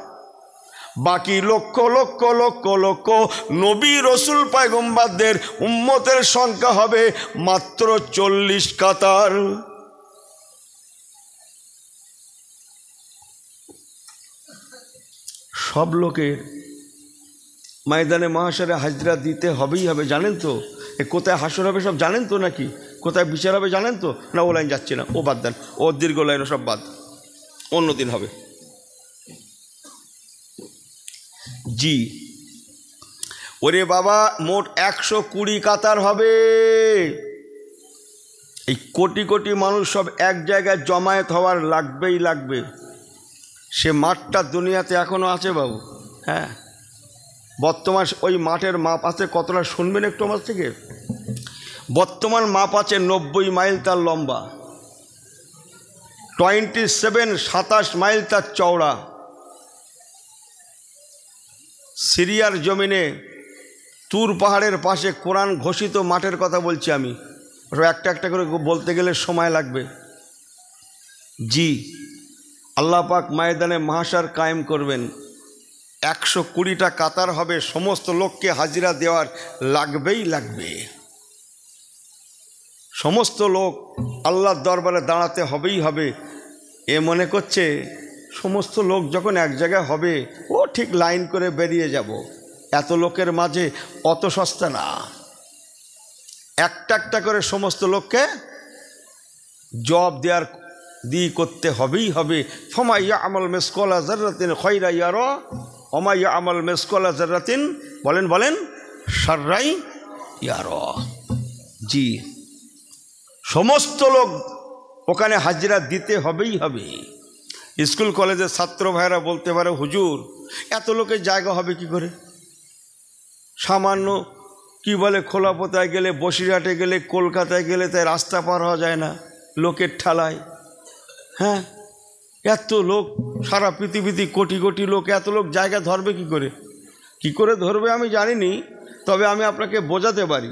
বাকি লক্ষ লক্ষ লক্ষ লক্ষ নবী রসুল পয়গম্বরদের উম্মতের সংখ্যা হবে মাত্র 40 কাতার। সব লোকের ময়দানে মাহশারে হাজরা দিতে হবেই হবে, জানেন তো? কোথায় হাসর হবে সব জানেন তো নাকি? কোথায় বিচার হবে জানেন তো? না, ও লাইন যাচ্ছে না, ও বাদ দেন, ও দীর্ঘ লাইন সব বাদ, অন্য দিন হবে। জি ওরে বাবা, মোট 120 কাতার হবে। এই কোটি কোটি মানুষ সব এক জায়গায় জমায়েত হওয়ার লাগবেই লাগবে। সে মাঠটা দুনিয়াতে এখনও আছে বাবু। হ্যাঁ, বর্তমান ওই মাঠের মাপ আছে কতটা শুনবেন একটু আমার থেকে। বর্তমান মাপ আছে 90 মাইল তার লম্বা, 27 মাইল তার চওড়া। সিরিয়ার জমিনে তুর পাহাড়ের পাশে কোরআন ঘোষিত মাঠের কথা বলছি আমি, একটা একটা করে বলতে গেলে সময় লাগবে। জি, আল্লাহ পাক ময়দানে মাহশার কায়েম করবেন, 120টা কাতার হবে, সমস্ত লোককে হাজিরা দেওয়ার লাগবেই লাগবে। সমস্ত লোক আল্লাহর দরবারে দাঁড়াতে হবেই হবে। এ মনে করছে সমস্ত লোক যখন এক জায়গায় হবে ও ঠিক লাইন করে বেরিয়ে যাব, এত লোকের মাঝে অত সস্তা না। একটা একটা করে সমস্ত লোককে জবাব দেওয়ার করতে হবেই হবে। ফমা ইয়ামাল মিসকালা যাররাতিন খায়রা ইয়ারা ওমা ইয়ামাল মিসকালা যাররাতিন বলেন শাররাই ইয়ারা। জি, সমস্ত লোক ওখানে হাজিরা দিতে হবেই হবে। স্কুল কলেজের ছাত্র ভাইরা বলতে পারে, হুজুর এত লোকের জায়গা হবে কি করে? সামান্য কি বলে খোলাপোতায় গেলে, বসিরহাটে গেলে, কলকাতায় গেলে তাই রাস্তা পার হওয়া যায় না লোকের ঠালায়। হ্যাঁ, এত লোক, সারা পৃথিবীতে কোটি কোটি লোক, এত লোক জায়গা ধরবে কি করে? কি করে ধরবে আমি জানিনি, তবে আমি আপনাকে বোঝাতে পারি।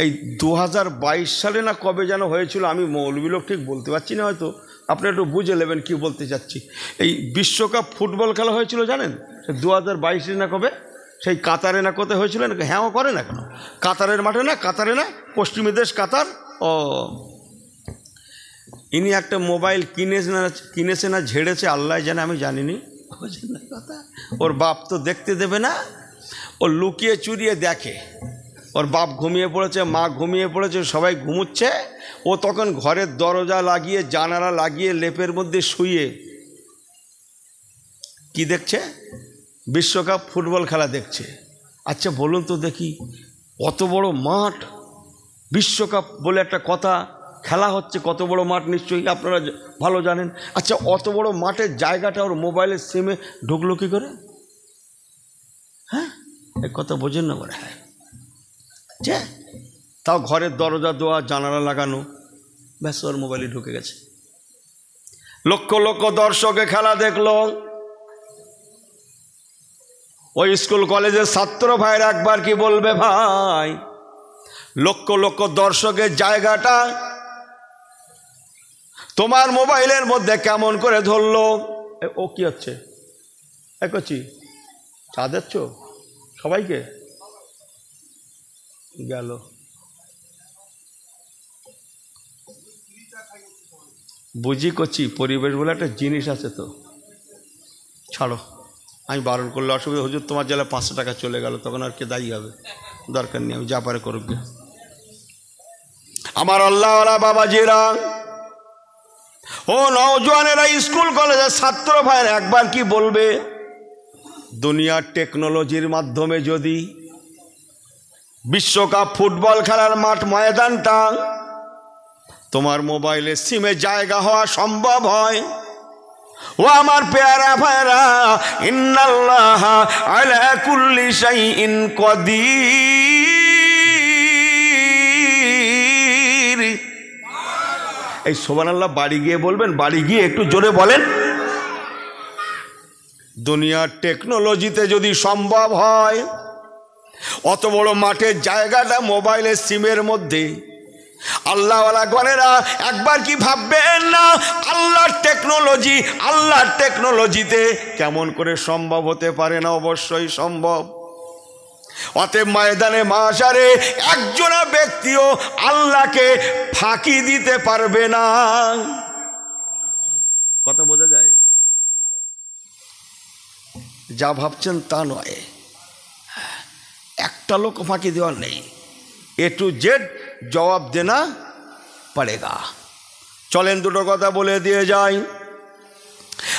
এই 2022 সালে না কবে যেন হয়েছিল, আমি মৌলবি লোক ঠিক বলতে পারছি না, হয়তো আপনি একটু বুঝে নেবেন কি বলতে চাচ্ছি। এই বিশ্বকাপ ফুটবল খেলা হয়েছিল জানেন, 2022 না কবে, সেই কাতারে না কোথায় হয়েছিল? হ্যাঁ, ও করে না কেন? কাতারের মাঠে না, কাতারে না, পশ্চিমী দেশ কাতার। ও, ইনি একটা মোবাইল কিনেছে না ঝেড়েছে আল্লাহ জানে, আমি জানিনি। কথা, ওর বাপ তো দেখতে দেবে না, ও লুকিয়ে চুরিয়ে দেখে। ওর বাপ ঘুমিয়ে পড়েছে, মা ঘুমিয়ে পড়েছে, সবাই ঘুমুচ্ছে, ও তখন ঘরের দরজা লাগিয়ে, জানালা লাগিয়ে, লেপের মধ্যে শুয়ে কি দেখছে? বিশ্বকাপ ফুটবল খেলা দেখছে। আচ্ছা বলুন তো দেখি, কত বড় মাঠ, বিশ্বকাপ বলে একটা কথা, খেলা হচ্ছে, কত বড় মাঠ নিশ্চয়ই আপনারা ভালো জানেন। আচ্ছা, অত বড় মাঠের জায়গাটা ওর মোবাইলের সিমে ঢুকলো কী করে? হ্যাঁ, এই কথা বোঝেন না বলে। হ্যাঁ, যে তাও ঘরের দরজা দেওয়া, জানালা লাগানো, ব্যাস ওর মোবাইলে ঢুকে গেছে। লক্ষ লক্ষ দর্শকে খেলা দেখলো। ওই স্কুল কলেজের ছাত্র ভাইরা একবার কি বলবে, ভাই লক্ষ লক্ষ দর্শকের জায়গাটা তোমার মোবাইলের মধ্যে কেমন করে ধরলো? ও কি হচ্ছে? করছি চা দিচ্ছ সবাইকে? গেল বুঝি করছি, পরিবেশ বলে একটা জিনিস আছে তো, ছাড়ো, আমি বারণ করলে অসুবিধা। হুজুর তোমার জেলায় 500 টাকা চলে গেল, তখন আর কে দায়ী হবে? দরকার নেই, আমি যা পারে করুক গে। আমার আল্লাহওয়ালা বাবাজিরা, ও নওজোয়ানেরা, স্কুল কলেজের ছাত্র ভাইয়ের একবার কি বলবে, দুনিয়ার টেকনোলজির মাধ্যমে যদি বিশ্বকাপ ফুটবল খেলার মাঠ ময়দানটা তোমার মোবাইলে সিমে জায়গা হওয়া সম্ভব হয়, ও আমার পেয়ারা ভাইরা, ইন্নাল্লাহা আলা কুল্লি শাইইন কাদির। এই সুবহানাল্লাহ বাড়ি গিয়ে বলবেন, বাড়ি গিয়ে একটু জোরে বলেন। দুনিয়ার টেকনোলজিতে যদি সম্ভব হয়, অত বড় মাঠের জায়গাটা মোবাইলের সিমের মধ্যে, আল্লাহওয়ালা গণেরা একবার কি ভাববেন না, আল্লাহর টেকনোলজিতে কেমন করে সম্ভব হতে পারে না? অবশ্যই সম্ভব। অতএব ময়দানে মাশারে একজনা ব্যক্তিও আল্লাহকে ফাঁকি দিতে পারবে না। কথা বোঝা যায়? যা ভাবছেন তা নয়, একটা লোক ফাঁকি দেওয়ার নেই, A to Z জবাব দেনা পড়েগা। চলেন দুটো কথা বলে দিয়ে যাই।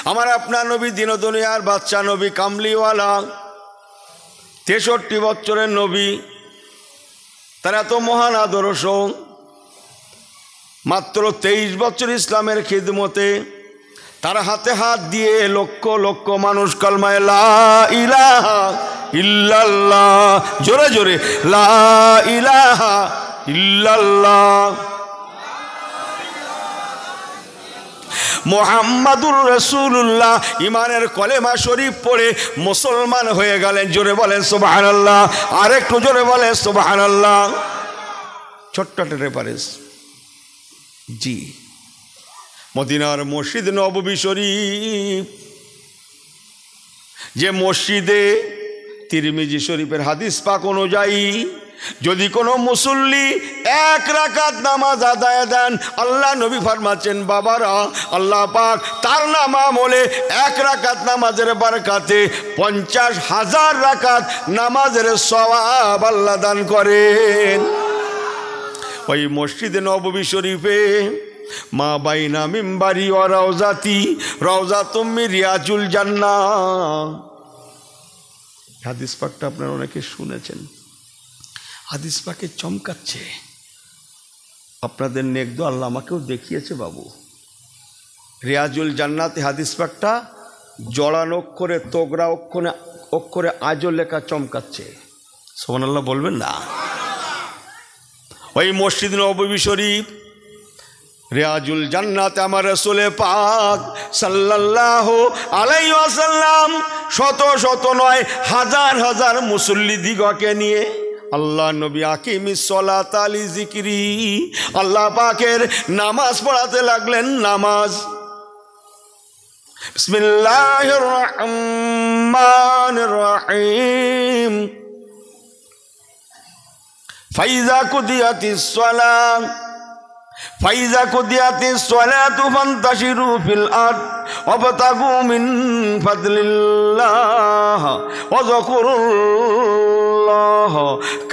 আমার আপনার নবী দিন দুনিয়ার বাচ্চা নবী, কামলিওয়ালা, 63 বছরের নবী, তার এত মহান আদর্শ, মাত্র 23 বছর ইসলামের খিদমতে তার হাতে হাত দিয়ে লক্ষ লক্ষ মানুষ কলমায় লা ইলাহা ইল্লাল্লাহ, জোরে জোরে লা ইলাহা ইল্লাল্লাহ মুহাম্মাদুর রাসূলুল্লাহ ইমানের কলেমা শরীফ পড়ে মুসলমান হয়ে গেলেন। জোরে বলেন সুবহানাল্লাহ, আর একটু জোরে বলেন সুবহানাল্লাহ। ছোট্ট একটা রেফারেন্স। জি, মদিনার মসজিদ নববী শরীফ, যে মসজিদে তিরমিজি শরীফের হাদিস পাক অনুযায়ী যদি কোনো মুসল্লি 1 রাকাত নামাজ আদায় দেন, আল্লাহ নবী ফরমাচ্ছেন বাবারা, আল্লাহ পাক তার নাম আমলে 1 রাকাত নামাজের বরকতে 50,000 রাকাত নামাজের সওয়াব আল্লাহ দান করেন। ওই মসজিদে নববী শরীফে মা বাইনা মিম্বারি ওয়া রাউজাতি রাউজাতুম মিন রিয়াজুল জান্নাহ, হাদিস পাকটা আপনারা অনেকে শুনেছেন। হাদিস পাকে চমকাচ্ছে, আপনাদের নেকদো আল্লাহ আমাকেও দেখিয়েছে বাবু। রিয়াজুল জান্নাতে হাদিস পাকটা জড়ানো অক্ষরে, তোগরা অক্ষরে আজও লেখা চমকাচ্ছে। সুবহানাল্লাহ বলবেন না? ওই মসজিদ নববী শরীফ রিয়াজুল জান্নাতে আমার রাসূল পাক সাল্লাল্লাহু আলাইহি ওয়াসাল্লাম শত শত নয় হাজার হাজার মুসল্লি দিগকে নিয়ে আল্লাহ নবী আকিমিস সালাতা লি যিকরি, আল্লাহ পাকের নামাজ পড়াতে লাগলেন। নামাজ বিসমিল্লাহির রহমানির রহিম, ফাইজা কুদিয়াতিস সালাম ফাইজা কুদিয়াতিস সালাতু ফান্তাশিরু ফিল আরদ ওয়াবতাগু মিন ফাদলিল্লাহ ওয়া যাকুরুল্লাহ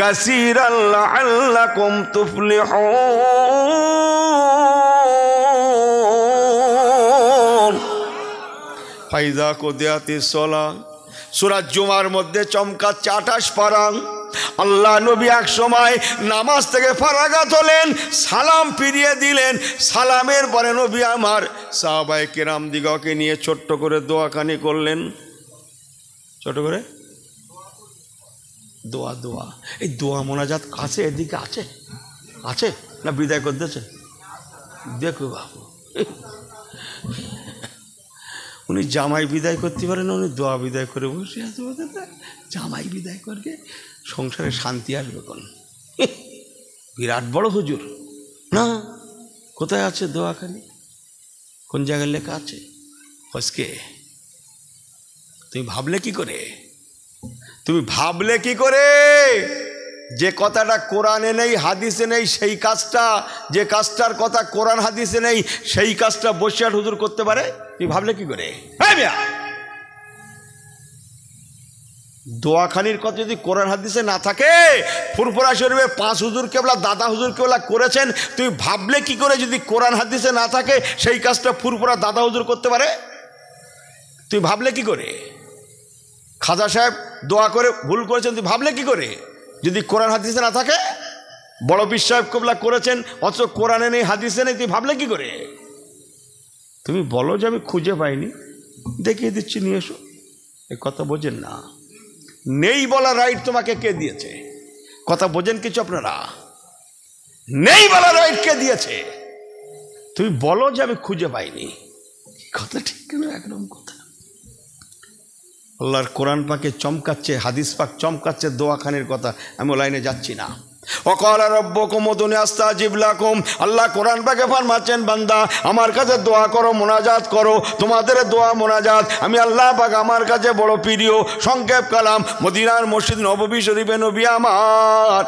কাসীরান লাআল্লাকুম তুফলিহুন। ফাইজা কুদিয়াতিস সালাম সূরা জুমার মধ্যে চমকাচ্ছে 28 পারা। আল্লাহ নবী এক সময় নামাজ থেকে ফারাগাত হলেন, সালাম ফিরিয়ে দিলেন। সালামের পরে নবী আমার সাহাবায়ে কেরাম দিগকে নিয়ে ছোট্ট করে দোয়াখানি করলেন। ছোট করে দোয়া দোয়া এই দোয়া মোনাজাত আছে, এদিকে আছে আছে না বিদায় করতেছে? দেখো বাবু, উনি জামাই বিদায় করতে পারেন, উনি দোয়া বিদায় করে বসে আছে। জামাই বিদায় করবে, সংসারে শান্তি আসবে কোন? বিরাট বড় হুজুর না? কোথায় আছে দোয়াখানি? কোন জায়গায় লেখা আছে? ফসকে তুমি ভাবলে কি করে? তুমি ভাবলে কি করে যে কথাটা কোরআনে নেই, হাদিসে নেই, সেই কাজটা, যে কাজটার কথা কোরআন হাদিসে নেই, সেই কাজটা বসিয়াট হুজুর করতে পারে? তুমি ভাবলে কি করে? দোয়াখানির কথা যদি কোরআন হাদিসে না থাকে, ফুরফুরা শরীফে 5 হুজুর কেবলা, দাদা হুজুর কেবলা করেছেন, তুমি ভাবলে কি করে যদি কোরআন হাদিসে না থাকে সেই কাজটা ফুরফুরা দাদা হুজুর করতে পারে? তুমি ভাবলে কি করে? খাজা সাহেব দোয়া করে ভুল করেছেন, তুমি ভাবলে কি করে যদি কোরআন হাদিসে না থাকে? বড় পীর সাহেব কেবলা করেছেন, অথচ কোরআনে নেই, হাদিসে নেই, তুমি ভাবলে কি করে? তুমি বলো যে আমি খুঁজে পাইনি, দেখিয়ে দিচ্ছি, নিয়ে এসো। এই কথা বোঝেন না? নেই বলা রাইট তোমাকে কে দিয়েছে? কথা বোঝেন কিছু আপনারা? নেই বলা রাইট কে দিয়েছে? তুমি বলো যে আমি খুঁজে পাইনি। কথা ঠিক কেন? একদম কথা। আল্লাহর কোরআন পাকে চমকাচ্ছে, হাদিস পাক চমকাচ্ছে দোয়াখানির কথা। আমি লাইনে যাচ্ছি না। ওয়াকালা রাব্বুকুম উদউনি আস্তাজিব লাকুম, আল্লাহ কোরআন পাকে ফরমাচ্ছেন বান্দা আমার কাছে দোয়া করো, মোনাজাত করো। তোমাদের দোয়া মোনাজাত আমি আল্লাহ পাক আমার কাছে বড় প্রিয়। সংক্ষেপ কালাম, মদিনার মসজিদ নববী শরীফে নবী আমার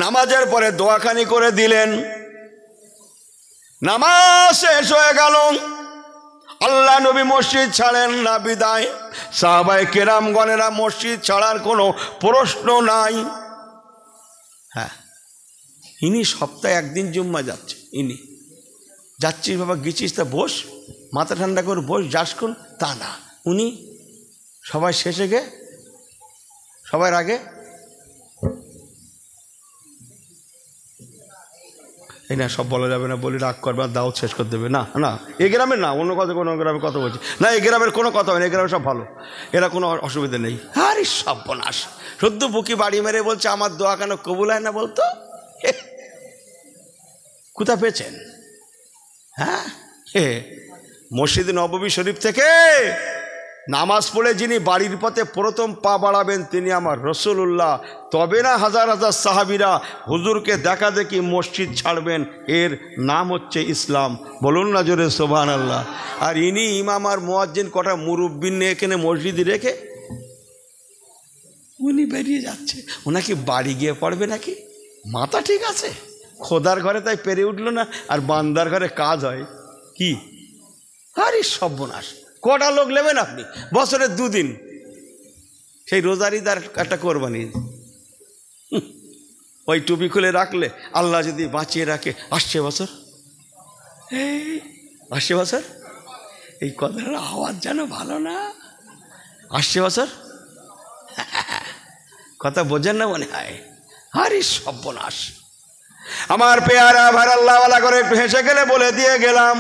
নামাজের পরে দোয়াখানি করে দিলেন। নামাজ শেষ হয়ে গেল, আল্লাহ নবী মসজিদ ছাড়েন না বিদায়। সাহাবায়ে কেরামগণেরা মসজিদ ছাড়ার কোনো প্রশ্ন নাই। হ্যাঁ, ইনি সপ্তাহে একদিন জুম্মা যাচ্ছে, ইনি যাচ্ছিস বাবা, গেছিস তা বস, মাথা ঠান্ডা করে বস, যাস কোন? তা না, উনি সবাই শেষে গে সবার আগে এই না সব বলা যাবে না, বলি রাগ করবে, দাও শেষ করে দেবে। না না, এই গ্রামের না, অন্য কথা কোনো গ্রামের কথা বলছি না, এই গ্রামের কোনো কথা হয় না, এই গ্রামে সব ভালো, এরা কোনো অসুবিধা নেই। আরে সর্বনাশ, সদ্য বুকি বাড়ি মেরে বলছে আমার দোয়া কেন কবুল হয় না বলতো? কোথা পেয়েছেন? হ্যাঁ, মসজিদ নববী শরীফ থেকে নামাজ পড়ে যিনি বাড়ির পথে প্রথম পা বাড়াবেন তিনি আমার রাসূলুল্লাহ। তবে না হাজার হাজার সাহাবীরা হুজুরকে দেখা দেখি মসজিদ ছাড়বেন। এর নাম হচ্ছে ইসলাম। বলুন না জোরে সুবহানাল্লাহ। আর ইনি ইমাম আর মুয়াজ্জিন কটা মুরব্বিন নিয়ে এখানে মসজিদে রেখে উনি বেরিয়ে যাচ্ছে। ওনাকে বাড়ি গিয়ে পড়বে নাকি? মাথা ঠিক আছে? খোদার ঘরে তাই পেরে উঠলো না, আর বান্দার ঘরে কাজ হয় কি? আরে সর্বনাশ, কটা লোক নেবেন আপনি? বছরের 2 দিন, সেই রোজার ঈদ আর একটা কোরবানি, ওই টুপি খুলে রাখলে আল্লাহ যদি বাঁচিয়ে রাখে আসছে বছর, আসছে বছর, এই কথার আওয়াজ যেন ভালো না, আসছে বছর, কথা বোঝেন না মনে হয়? আরে সর্বনাশ। আমার পেয়ারা ভার আল্লাহওয়ালা করে একটু হেসে গেলে বলে দিয়ে গেলাম,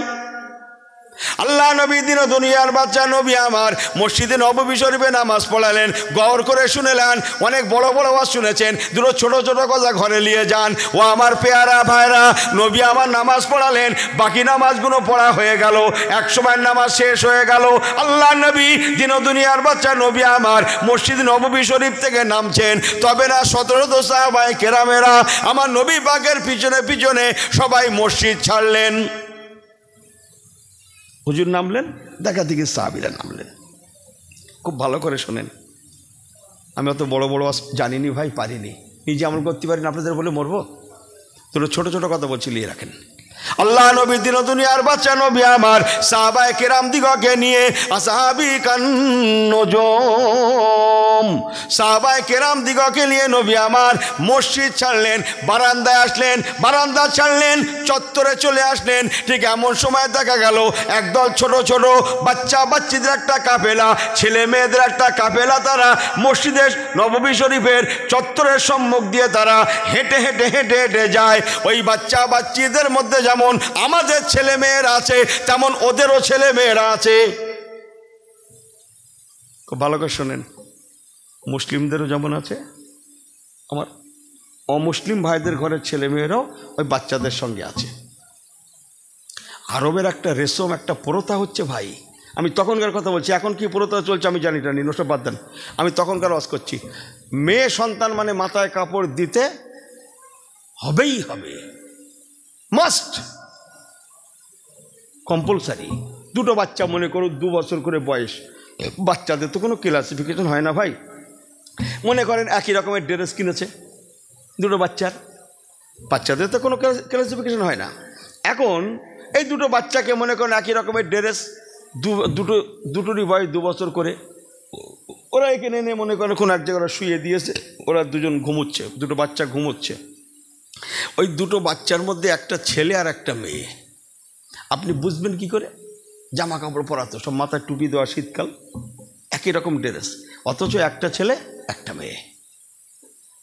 আল্লাহ নবী দিন দুনিয়ার বাচ্চা নবী আমার মসজিদে নববী শরীফে নামাজ পড়ালেন। গৌর করে শুনেলেন, অনেক বড় বড় ওয়াজ শুনেছেন, দুটো ছোট ছোট কথা ঘরে নিয়ে যান। ও আমার পেয়ারা ভাইরা, নবী আমার নামাজ পড়ালেন, বাকি নামাজগুলো পড়া হয়ে গেল, 1 সময়ের নামাজ শেষ হয়ে গেল। আল্লাহ নবী দিন দুনিয়ার বাচ্চা নবী আমার মসজিদ নববী শরীফ থেকে নামছেন। তবে না 17 সাহাবায়ে কেরামেরা আমার নবী পাকের পিছনে পিছনে সবাই মসজিদ ছাড়লেন। হুজুর নামলেন, দেখা দেখি সাহাবীরা নামলেন। খুব ভালো করে শোনেন, আমি অত বড় বড় জানিনি ভাই, পারিনি, নিজে আমল করতে পারিনি, আপনাদের বলে মরবো? তোরা ছোট ছোট কথা বলছি, নিয়ে রাখেন। আল্লাহ নবী দিন দুনিয়ার বাচ্চা নবী আমার সাহাবায়ে কেরাম দিগকে নিয়ে আসহাবি কান্নজম, সাহাবায়ে কেরাম দিগকে নিয়ে নবী আমার মসজিদ ছাড়লেন, বারান্দায় আসলেন, বারান্দা ছাড়লেন, চত্বরে চলে আসলেন। ঠিক এমন সময় দেখা গেল একদল ছোট ছোট বাচ্চা বাচ্চিদের একটা কাফেলা, ছেলে মেয়েদের একটা কাফেলা, তারা মসজিদের নববী শরীফের চত্বরের সম্মুখ দিয়ে তারা হেঁটে হেঁটে হেঁটে হেঁটে যায়। ওই বাচ্চা বাচ্চিদের মধ্যে যেমন আমাদের ছেলে মেয়েরা আছে, তেমন ওদেরও ছেলে মেয়েরা আছে। খুব ভালো করে শোনেন, মুসলিমদেরও যেমন আছে, আমার অমুসলিম ভাইদের ঘরের ছেলে মেয়েরাও ওই বাচ্চাদের সঙ্গে আছে। আরবের একটা রেশম, একটা প্রথা হচ্ছে ভাই, আমি তখনকার কথা বলছি, এখন কি প্রথা চলছে আমি জানি না, ওসব বাদ দেন, আমি তখনকার ওয়াজ করছি। মেয়ে সন্তান মানে মাথায় কাপড় দিতে হবেই হবে, মাস্ট, কম্পালসারি। 2টো বাচ্চা মনে করো 2 বছর করে বয়স, বাচ্চাদের তো কোনো ক্লাসিফিকেশন হয় না ভাই। মনে করেন একই রকমের ড্রেস কিনেছে 2টো বাচ্চাদের তো কোনো ক্লাসিফিকেশন হয় না। এখন এই 2টো বাচ্চাকে মনে করেন একই রকমের ড্রেস, দুটোরই বয়স 2 বছর করে, ওরা এখানে এনে মনে করেন কোনো এক জায়গায় শুয়ে দিয়েছে, ওরা দুজন ঘুমোচ্ছে, 2টো বাচ্চা ঘুমোচ্ছে। ওই 2টো বাচ্চার মধ্যে একটা ছেলে আর একটা মেয়ে। আপনি বুঝবেন কি করে? জামা কাপড় পরাতো, সব মাথায় টুপি দেওয়া, শীতকাল, একই রকম ড্রেস, অথচ একটা ছেলে একটা মেয়ে।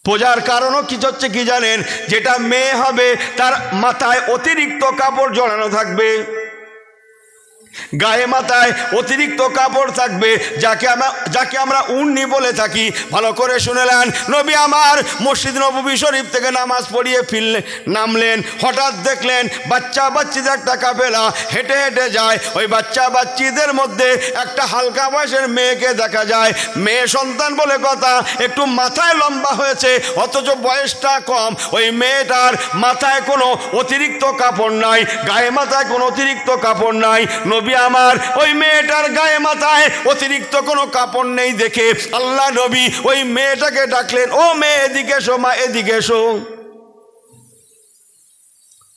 বোঝার কারণও কি হচ্ছে কি জানেন? যেটা মেয়ে হবে তার মাথায় অতিরিক্ত কাপড় জড়ানো থাকবে, গায়ে মাথায় অতিরিক্ত কাপড় থাকবে, যাকে আমরা উন্নি বলে থাকি। ভালো করে শুনেলেন, নবী আমার মসজিদ নববী শরীফ থেকে নামাজ পড়িয়ে নামলেন। হঠাৎ দেখলেন বাচ্চা বাচ্চিদের একটা কাফেলা হেঁটে হেঁটে যায়। ওই বাচ্চা বাচ্চিদের মধ্যে একটা হালকা বয়সের মেয়েকে দেখা যায়। মেয়ে সন্তান বলে কথা, একটু মাথায় লম্বা হয়েছে, অথচ বয়সটা কম। ওই মেয়েটার মাথায় কোনো অতিরিক্ত কাপড় নাই, গায়ে মাথায় কোনো অতিরিক্ত কাপড় নাই। নবী আমার ওই মেয়েটার গায়ে মাথায় অতিরিক্ত কোনো কাপড় নেই দেখে আল্লাহ নবী ওই মেয়েটাকে ডাকলেন, ও মেয়ে এদিকে এসো, মা এদিকে এসো।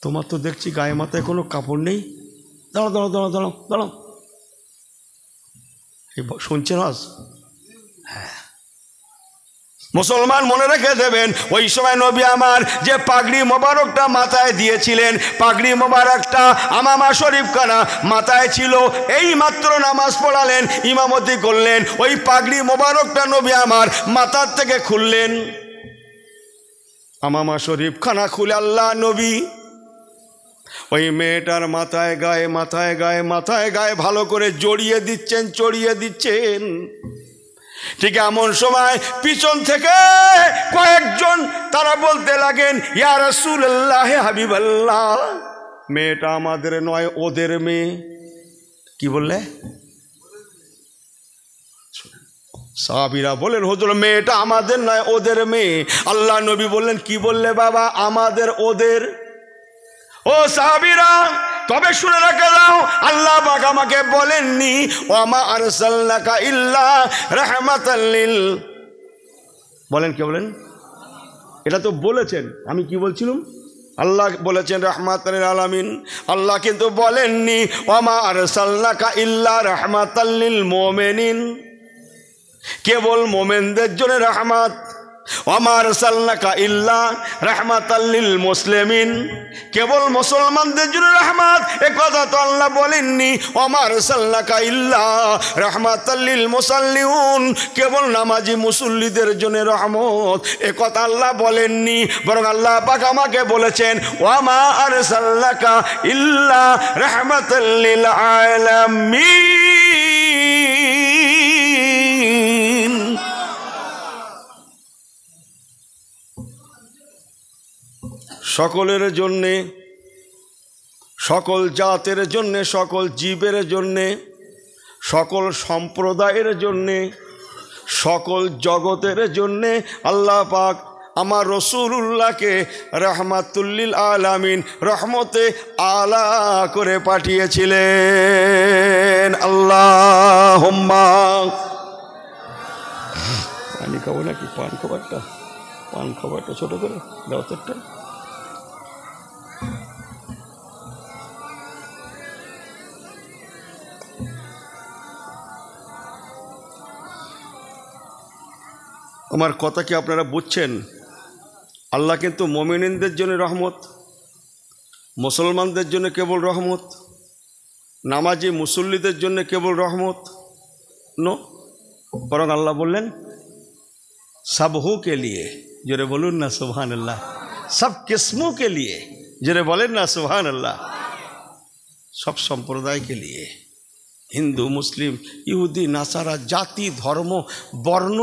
তোমার তো দেখছি গায়ে মাথায় কোনো কাপড় নেই, দাঁড়াও দাঁড়াও দাঁড়াও দাঁড়াও দাঁড়াও, শুনছেন আজ? হ্যাঁ, মুসলমান মনে রেখে দেবেন, ওই সময় নবী আমার যে পাগড়ি মোবারকটা মাথায় দিয়েছিলেন, পাগড়ি মোবারকটা আমামা শরীফ খানা মাথায় ছিল, এই মাত্র নামাজ পড়ালেন, ইমামতি করলেন, ওই পাগড়ি মোবারকটা নবী আমার মাথার থেকে খুললেন। আমামা শরীফ খানা খুলে আল্লাহ নবী ওই মেয়েটার মাথায় গায়ে মাথায় গায়ে মাথায় গায়ে ভালো করে জড়িয়ে দিচ্ছেন। ঠিক এমন সময় পিছন থেকে কয়েকজন তারা বলতে লাগেন, ইয়া রাসূলুল্লাহ, হে হাবিবাল্লাহ, মেয়েটা আমাদের নয়, ওদের মেয়ে। কি বললে? সাহাবীরা বলেন, হুজুর মেয়েটা আমাদের নয়, ওদের মেয়ে। আল্লাহ নবী বললেন, কি বললে বাবা? আমাদের ওদের? ও সাহাবীরা, তবে শুনে রেখে দাও, আল্লাহ পাক আমাকে বলেননি ওয়ামা আরসালনাকা ইল্লা রাহমাতাল লিল, বলেন কে বলেন? এটা তো বলেছেন, আমি কি বলছিলাম? আল্লাহ বলেছেন রাহমাতাল লিল আলামিন। আল্লাহ কিন্তু বলেননি ওয়ামা আরসালনাকা ইল্লা রাহমাতাল লিল মুমিনিন, কেবল মোমেনদের জন্য রহমত। ওয়ামা আরসালনাকা ইল্লা রাহমাতাল লিল মুসলিমিন, কেবল মুসলমানদের জন্য রহমত। এ কথা তো আল্লাহ বলেননি ওয়ামা আরসালনাকা ইল্লা রাহমাতাল লিল মুসাল্লিউন, কেবল নামাজি মুসল্লিদের জন্য রহমত। এ কথা আল্লাহ বলেননি, বরং আল্লাহ পাক আমাকে বলেছেন ওয়ামা আরসালনাকা ইল্লা রাহমাতাল লিল আলামিন। সকলের জন্যে, সকল জাতের জন্যে, সকল জীবের জন্যে, সকল সম্প্রদায়ের জন্যে, সকল জগতের জন্যে আল্লাহ পাক আমার রাসূলুল্লাহকে রাহমাতুল লিল আলামিন, রহমতে আলা করে পাঠিয়েছিলেন। আল্লাহুম্মা। পানি খাবো নাকি? পান খাবারটা ছোট করে দাও তো একটা। আমার কথা কি আপনারা বুঝছেন? আল্লাহ কিন্তু মুমিনদের জন্য রহমত, মুসলমানদের জন্য কেবল রহমত, নামাজি মুসল্লিদের জন্য কেবল রহমত নো, বরং আল্লাহ বললেন सबहू के लिए, जरे बोलून ना सुभान अल्लाह, सब किस्मों के लिए, जरे बोलें ना सुभान अल्लाह, सब संप्रदाय के लिए, हिंदू मुस्लिम इहुदी नासारा जाति धर्म बर्ण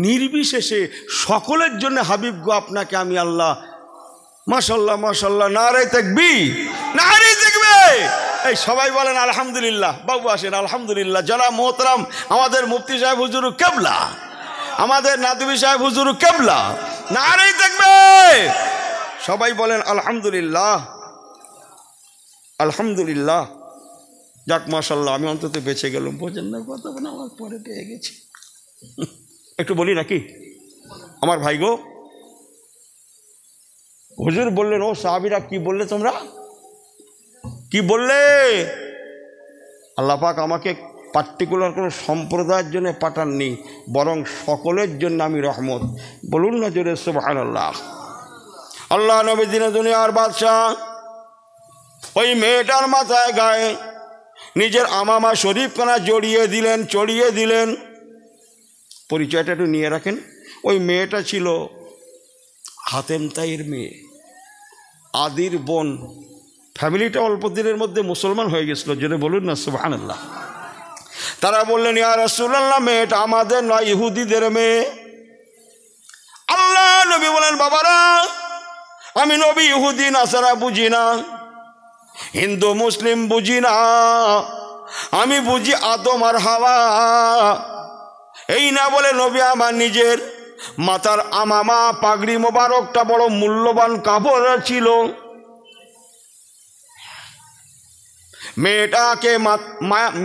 निर्विशेषे सकलेर जन्य हाबिब गो आपनाके आमी आल्लाह माशाल्लाह माशाल्लाह नारे ताकबीर नारे ताकबीर এই সবাই বলেন আলহামদুলিল্লাহ। বাবু আসেন আলহামদুলিল্লাহ। জনাব মোহতারাম আমাদের মুফতি সাহেব হুজুর কেবলা, আমাদের নাদবী সাহেব হুজুর কেবলা, নারে তাকবীর। সবাই বলেন আলহামদুলিল্লাহ আলহামদুলিল্লাহ। যাক মাশাআল্লাহ, আমি অন্তত বেঁচে গেলাম। বোঝেন না কথা, আমার পরে পেয়ে গেছি। একটু বলি নাকি আমার ভাই গো? হুজুর বললেন, ও সাহাবীরা কি বললে তোমরা? কি বললে? আল্লাহ পাক আমাকে পার্টিকুলার কোনো সম্প্রদায়ের জন্য পাঠাননি, বরং সকলের জন্য আমি রহমত। বলুন না জোরে সুবহানাল্লাহ। আল্লাহ নবী দিনে দুনিয়ার বাদশাহ ওই মেয়েটার মাথায় গায়ে নিজের আমামা শরীফখানা চড়িয়ে দিলেন। পরিচয়টা একটু নিয়ে রাখেন। ওই মেয়েটা ছিল হাতেম তাইয়ের মেয়ে, আদির বোন। ফ্যামিলিটা অল্প দিনের মধ্যে মুসলমান হয়ে গেছিল। জোরে বলুন না সুবহানাল্লাহ। তারা বললেন, ইয়া রাসূলুল্লাহ, মেয়েটা আমাদের নয়, ইহুদিদের মেয়ে। আল্লাহ নবী বলেন, বাবারা, আমি নবী ইহুদি নাসারা বুঝি না, হিন্দু মুসলিম বুঝি না, আমি বুঝি আদম আর হাওয়া। এই না বলে নবী আমার নিজের মাথার আমামা পাগড়ি মোবারকটা বড় মূল্যবান কাপড় ছিল।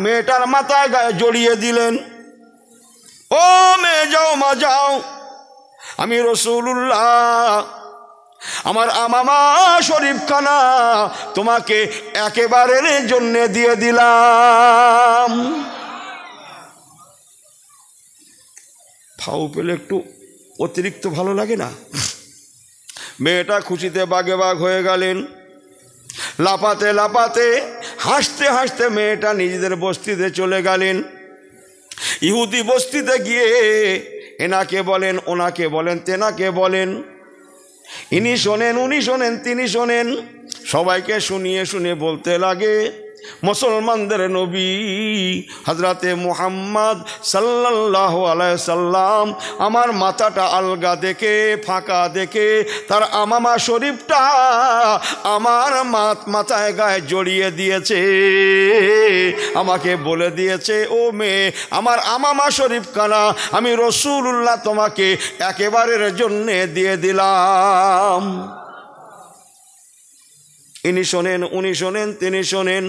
মেয়েটার মাথায় গায়ে জড়িয়ে দিলেন। ও মেয়ে যাও, মা যাও, আমি রাসূলুল্লাহ আমার আমামা শরীফখানা তোমাকে একেবারের জন্য দিয়ে দিলাম। ফাউ পেলে একটু অতিরিক্ত ভালো লাগে না? মেয়েটা খুশিতে বাগে বাগ হয়ে গেলেন। লাপাতে লাপাতে হাসতে হাসতে মেয়েটা নিজেদের বস্তিতে চলে গেলেন। ইহুদি বস্তিতে গিয়ে এনাকে বলেন, ওনাকে বলেন, তেনাকে বলেন, ইনি শোনেন, উনি শোনেন, তিনি শোনেন, সবাইকে শুনিয়ে শুনিয়ে বলতে লাগে, মুসলমানদের নবী হযরতে মুহাম্মদ সাল্লাল্লাহু আলাইহি সাল্লাম আমার মাথাটা আলগা দেখে, ফাঁকা দেখে তার আমামা শরীফটা আমার মাথায় গায়ে জড়িয়ে দিয়েছে, আমাকে বলে দিয়েছে, ও মেয়ে আমার আমামা শরীফ কানা, আমি রাসূলুল্লাহ তোমাকে একেবারের জন্যে দিয়ে দিলাম। ইনি শোনেন, উনি শোনেন, তিনি শোনেন।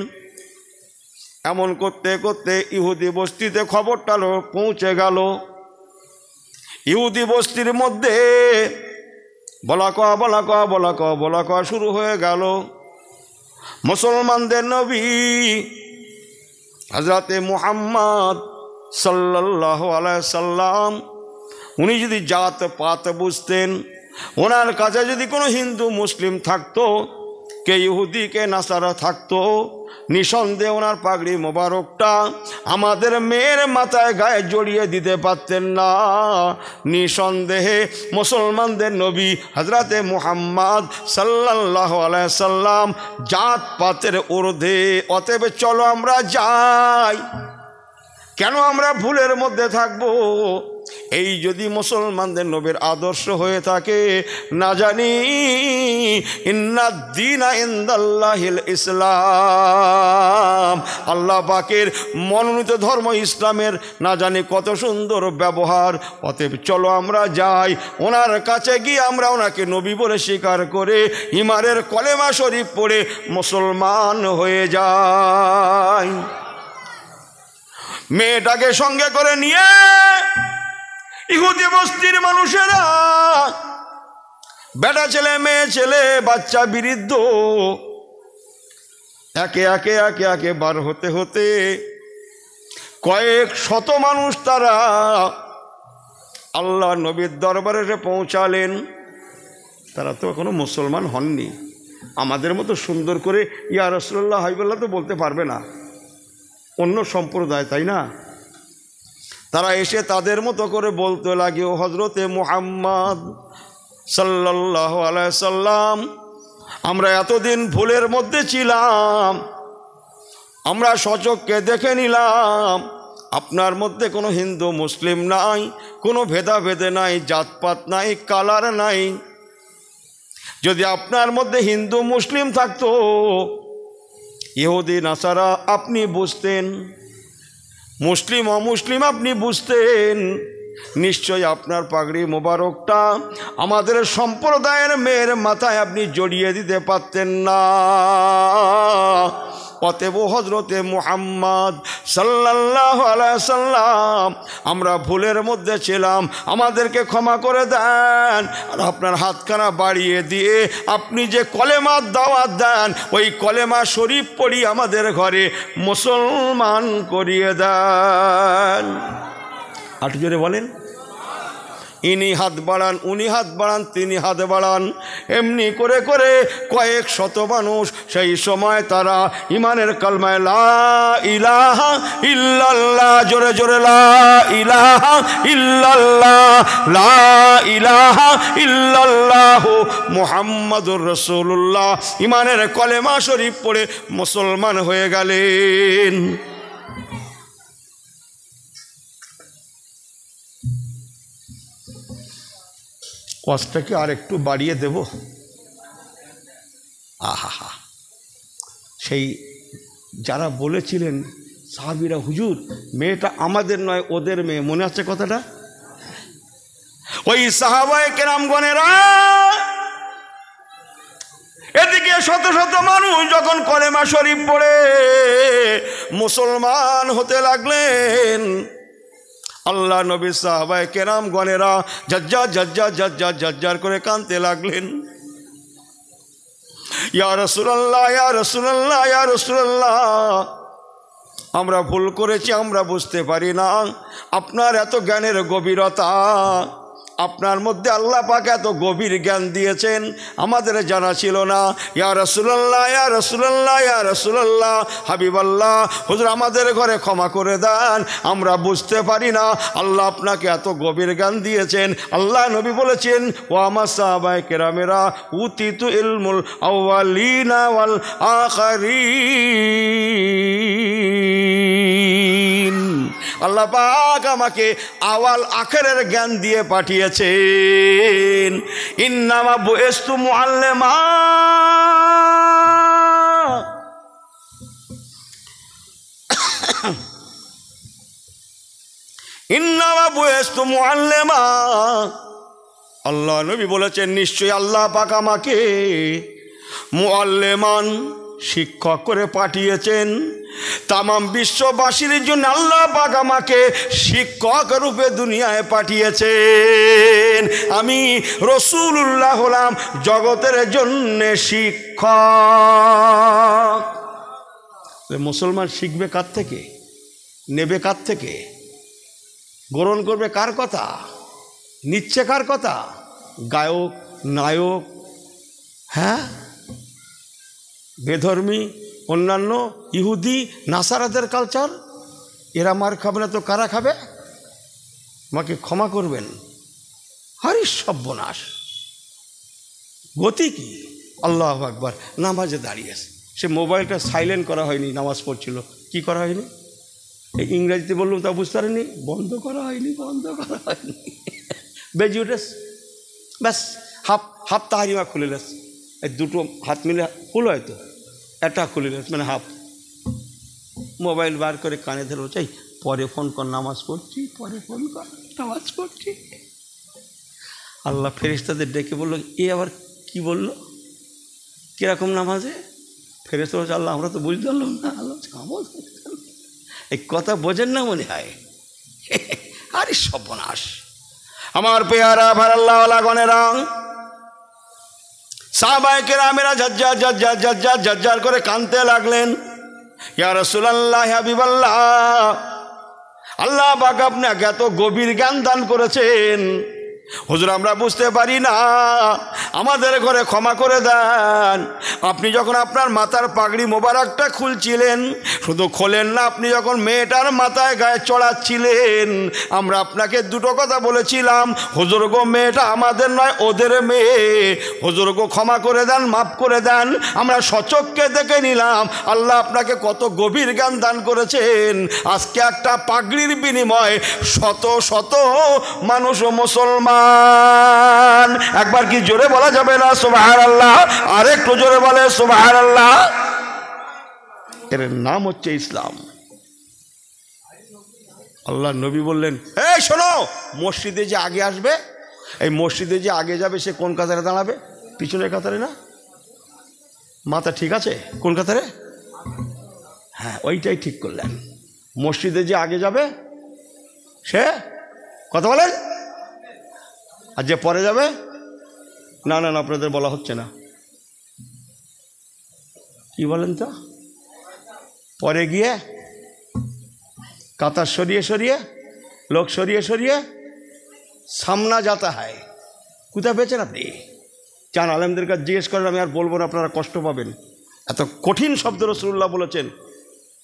এমন করতে করতে ইহুদি বস্তিতে খবরটা পৌঁছে গেল। ইহুদি বস্তির মধ্যে বলা কওয়া শুরু হয়ে গেল। মুসলমানদের নবী হযরতে মুহাম্মদ সাল্লাল্লাহু আলাইহি সাল্লাম উনি যদি জাত পাত বুঝতেন, ওনার কাছে যদি কোনো হিন্দু মুসলিম থাকতো, কে ইহুদি কে নাসারা থাকতো, নিঃসন্দেহে ওনার পাগড়ি মোবারকটা আমাদের মেয়ের মাথায় গায়ে জড়িয়ে দিতে পারতেন না। নিঃসন্দেহে মুসলমানদের নবী হযরতে মুহাম্মদ সাল্লাল্লাহু আলাইহি সাল্লাম জাত পাতের ঊর্ধ্বে। অতএব চলো আমরা যাই, কেন আমরা ভুলের মধ্যে থাকবো? এই যদি মুসলমানদের নবীর আদর্শ হয়ে থাকে, না জানি ইন্নাদ দীনা ইনদাল্লাহিল ইসলাম, আল্লাহ পাকের মনোনীত ধর্ম ইসলামের না জানি কত সুন্দর ব্যবহার। অতএব চলো আমরা যাই, ওনার কাছে গিয়ে আমরা ওনাকে নবী বলে স্বীকার করে ইমানের কলেমা শরীফ পড়ে মুসলমান হয়ে যাই। মেয়েটাকে সঙ্গে করে নিয়ে ইহুদি বস্তির মানুষেরা, বেটা ছেলে, মেয়ে ছেলে, বাচ্চা, বৃদ্ধ, একে একে একে একে বার হতে হতে কয়েক শত মানুষ তারা আল্লাহ নবীর দরবারে এসে পৌঁছালেন। তারা তো এখনো মুসলমান হননি, আমাদের মতো সুন্দর করে ইয়া রাসূলুল্লাহ হাবিবাল্লাহ তো বলতে পারবে না, অন্য সম্প্রদায়, তাই না? তারা এসে তাদের মতো করে বলতে লাগে, ও হযরতে মুহাম্মদ সাল্লাল্লাহু আলাইহি সাল্লাম, আমরা এতদিন ভুলের মধ্যে ছিলাম, আমরা সচক্ষে দেখে নিলাম আপনার মধ্যে কোনো হিন্দু মুসলিম নাই, কোনো ভেদাভেদে নাই, জাতপাত নাই, কালার নাই। যদি আপনার মধ্যে হিন্দু মুসলিম থাকতো, ইহুদি নাসারা আপনি বুঝতেন, মুসলিম অমুসলিম আপনি বুঝতেন, নিশ্চয় আপনার পাগড়ি মোবারকটা আমাদের সম্প্রদায়ের মেয়ের মাথায় আপনি জড়িয়ে দিতে পারতেন না। অতএব হযরতে মুহাম্মদ সাল্লাল্লাহু আলাইহি সাল্লাম, আমরা ভুলের মধ্যে ছিলাম, আমাদেরকে ক্ষমা করে দেন। আর আপনার হাতখানা বাড়িয়ে দিয়ে আপনি যে কলেমার দাওয়াত দেন, ওই কলেমা শরীফ পড়ি আমাদের ঘরে মুসলমান করিয়ে দেন। আটু জোরে বলেন। ইনি হাত বাড়ান, উনি হাত বাড়ান, তিনি হাত বাড়ান, এমনি করে করে কয়েক শত মানুষ সেই সময় তারা ইমানের কালমায় লা ইলাহা ইল্লাল্লাহ, জোরে জোরে লা ইলাহা ইল্লাল্লাহ, লা ইলাহা ইল্লাল্লাহ মুহাম্মাদুর রাসূলুল্লাহ, ইমানের কলেমা শরীফ পড়ে মুসলমান হয়ে গেলেন। কষ্টটাকে আর একটু বাড়িয়ে দেব। আহা, সেই যারা বলেছিলেন সাহাবীরা, হুজুর মেয়েটা আমাদের নয় ওদের মেয়ে, মনে আছে কথাটা? ওই সাহাবায়ে কেরামগণেরা এদিকে শত শত মানুষ যখন কলেমা শরীফ পড়ে মুসলমান হতে লাগলেন, আল্লাহ নবী সাহাবায়ে কেরামগণেরা ঝরঝর করে কাঁদতে লাগলেন। ইয়া রাসূলুল্লাহ, ইয়া রাসূলুল্লাহ, ইয়া রাসূলুল্লাহ, আমরা ভুল করেছি, আমরা বুঝতে পারি না আপনার এত জ্ঞানের গভীরতা, আপনার মধ্যে আল্লাহ পাক এত গভীর জ্ঞান দিয়েছেন, আমাদের জানা ছিল না। ইয়া রাসূলুল্লাহ, ইয়া রাসূলুল্লাহ, ইয়া রাসূলুল্লাহ, হাবিবাল্লাহ, হুজুর আমাদের ঘরে ক্ষমা করে দেন, আমরা বুঝতে পারি না আল্লাহ আপনাকে এত গভীর জ্ঞান দিয়েছেন। আল্লাহ নবী বলেছেন, ওয়া আমার সাহাবায়ে কেরামেরা উতিতু ইলমুল আউয়ালিনা ওয়াল আখিরিন। আল্লাহ পাক আমাকে আওয়াল আখেরের জ্ঞান দিয়ে পাঠিয়েছেন। ইন্নামা বুইস্তু মুআল্লিমা, ইন্নামা বুইস্তু মুআল্লিমা। আল্লাহ নবী বলেছেন, নিশ্চয়ই আল্লাহ পাক আমাকে মুআল্লিমান, শিক্ষক করে পাঠিয়েছেন। তামাম বিশ্ববাসীর জন্য আল্লাহ পাক আমাকে শিক্ষক রূপে দুনিয়ায় পাঠিয়েছেন। আমি রাসূলুল্লাহ হলাম জগতের জন্য শিক্ষক। মুসলমান শিখবে কার থেকে? নেবে কার থেকে? গ্রহণ করবে কার কথা? নিচ্ছে কার কথা? গায়ক, নায়ক, হ্যাঁ, বেধর্মী, অন্যান্য ইহুদি নাসারাদের কালচার। এরা মার খাবে না তো কারা খাবে? আমাকে ক্ষমা করবেন, হারি সর্বনাশ। গতি কি? আল্লাহু আকবার। নামাজে দাঁড়িয়েছে, সে মোবাইলটা সাইলেন্ট করা হয়নি, নামাজ পড়ছিল। কি করা হয়নি? এই ইংরেজিতে বললাম তা বুঝতে পারেনি, বন্ধ করা হয়নি, বন্ধ করা হয়নি। বেজে উঠেস, ব্যাস হাফ তাহারিমা খুলে লেস। এই দুটো হাত মিলে ফুল হয়তো, একটা খুলে লেস, মানে হাফ। মোবাইল বার করে কানে ধরে চাই, পরে ফোন কর, নামাজ পড়ছি, পরে ফোন কর, নামাজ পড়ছি। আল্লাহ ফেরেশতাদের ডেকে বললো, এ আবার কি বললো, কীরকম নামাজে? ফেরেশতা বলছে, আল্লাহ আমরা তো বুঝতে পারলাম না। আল্লাহ এই কথা বোঝেন না মনে হয়। আরে সর্বনাশ। আমার পেয়ারা ভারাল্লাহ গণেরা, সাহাবায়ে কেরামেরা ঝাজ্জার করে কাঁদতে লাগলেন। ইয়া রাসূলুল্লাহ, হাবিবাল্লাহ, আল্লাহ পাক আপনাকে এত গভীর জ্ঞান দান করেছেন, হুজুর আমরা বুঝতে পারি না, আমাদের ঘরে ক্ষমা করে দেন। আপনি যখন আপনার মাথার পাগড়ি মোবারকটা খুলছিলেন, শুধু খোলেন না, আপনি যখন মেয়েটার মাথায় গায়ে চড়াচ্ছিলেন, আমরা আপনাকে দুটো কথা বলেছিলাম, হুজুর গো মেয়েটা আমাদের নয়, ওদের মেয়ে, হুজুর গো ক্ষমা করে দেন, মাফ করে দেন। আমরা সচক্ষে দেখে নিলাম আল্লাহ আপনাকে কত গভীর জ্ঞান দান করেছেন। আজকে একটা পাগড়ির বিনিময়ে শত শত মানুষ মুসলমান। একবার কি জোরে বলা যাবে না সুবহানাল্লাহ? আর একটু জোরে বলে সুবহানাল্লাহ। এর নাম হচ্ছে ইসলাম। আল্লাহ নবী বললেন, এই শোনো, মসজিদে যে আগে আসবে, এই মসজিদে যে আগে যাবে, সে কোন কাতারে দাঁড়াবে? পিছনের কাতারে না? মাথা ঠিক আছে? কোন কাতারে? হ্যাঁ, ওইটাই ঠিক করলেন। মসজিদে যে আগে যাবে সে, কথা বলেন, আর যে পরে যাবে, না না না, আপনাদের বলা হচ্ছে না। কি বলেন তো? পরে গিয়ে কাতার সরিয়ে সরিয়ে, লোক সরিয়ে সরিয়ে সামনা যাতা হয়। কোথায় পেয়েছেন আপনি? চান আলেমদের কাছে জিজ্ঞেস করেন, আমি আর বলবো না, আপনারা কষ্ট পাবেন। এত কঠিন শব্দ রাসূলুল্লাহ বলেছেন।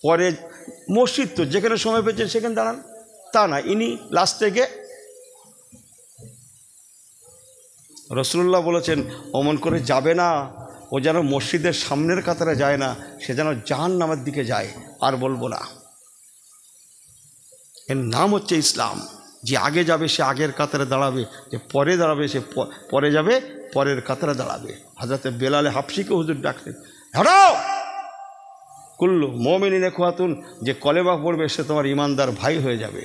পরে মসজিদ তো যেখানে সময় পেয়েছেন সেখানে দাঁড়ান, তা না, ইনি লাস্টে গিয়ে রাসূলুল্লাহ বলেছেন, অমন করে যাবে না, ও যেন মসজিদের সামনের কাতারে যায় না, সে যেন জাহান্নামের দিকে যায়। আর বলবো না। এর নাম হচ্ছে ইসলাম। যে আগে যাবে সে আগের কাতারে দাঁড়াবে, যে পরে দাঁড়াবে সে পরে যাবে, পরের কাতারে দাঁড়াবে। হযরতে বেলাল হাবশিকে হুজুর ডাকতেন, হটাও, কুল্লু মুমিনিন ইখওয়াতুন, যে কলেমা পড়বে সে তোমার ইমানদার ভাই হয়ে যাবে।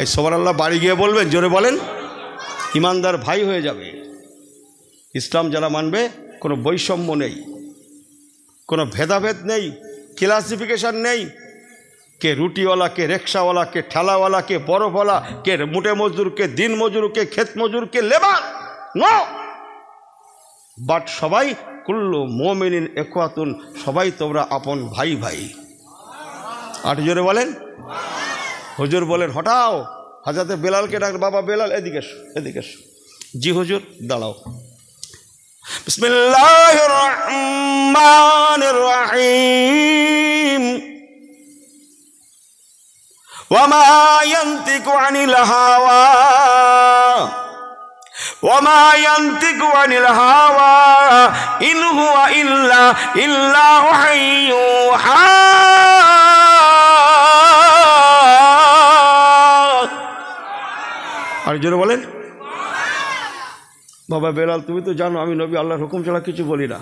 এই সুবহানাল্লাহ বাড়ি গিয়ে বলবেন, জোরে বলেন, ইমানদার ভাই হয়ে যাবে। ইসলাম যারা মানবে, কোনো বৈষম্য নেই, কোনো ভেদাভেদ নেই, ক্লাসিফিকেশন নেই। কে রুটিওয়ালা, কে রিক্সাওয়ালা, কে ঠেলাওয়ালা, কে বরফওয়ালা, কে মুটে মজদুর, কে দিন মজুর, কে ক্ষেত মজুর, কে লেবার, নো, বাট সবাই কুল্লু মুমিনিন ইখওয়াতুন, সবাই তোমরা আপন ভাই ভাই। আর জোরে বলেন। হুজুর বলেন, হটাও, হযরত বেলালকে ডাক, বাবা বেলাল এদিকে এসো, এদিকে এসো। জি হুজুর, দাঁড়াও। বিসমিল্লাহির রহমানির রহিম। ওয়ামা ইয়ানতিকু আনিল হাওয়া ওয়ামা ইয়ানতিকু আনিল হাওয়া ইন হুয়া ইল্লা ওয়াহয়ু ইউহা। আর জোরে বলেন। বাবা বেলাল, তুমি তো জানো আমি নবী আল্লাহর হুকুম ছাড়া কিছু বলি না।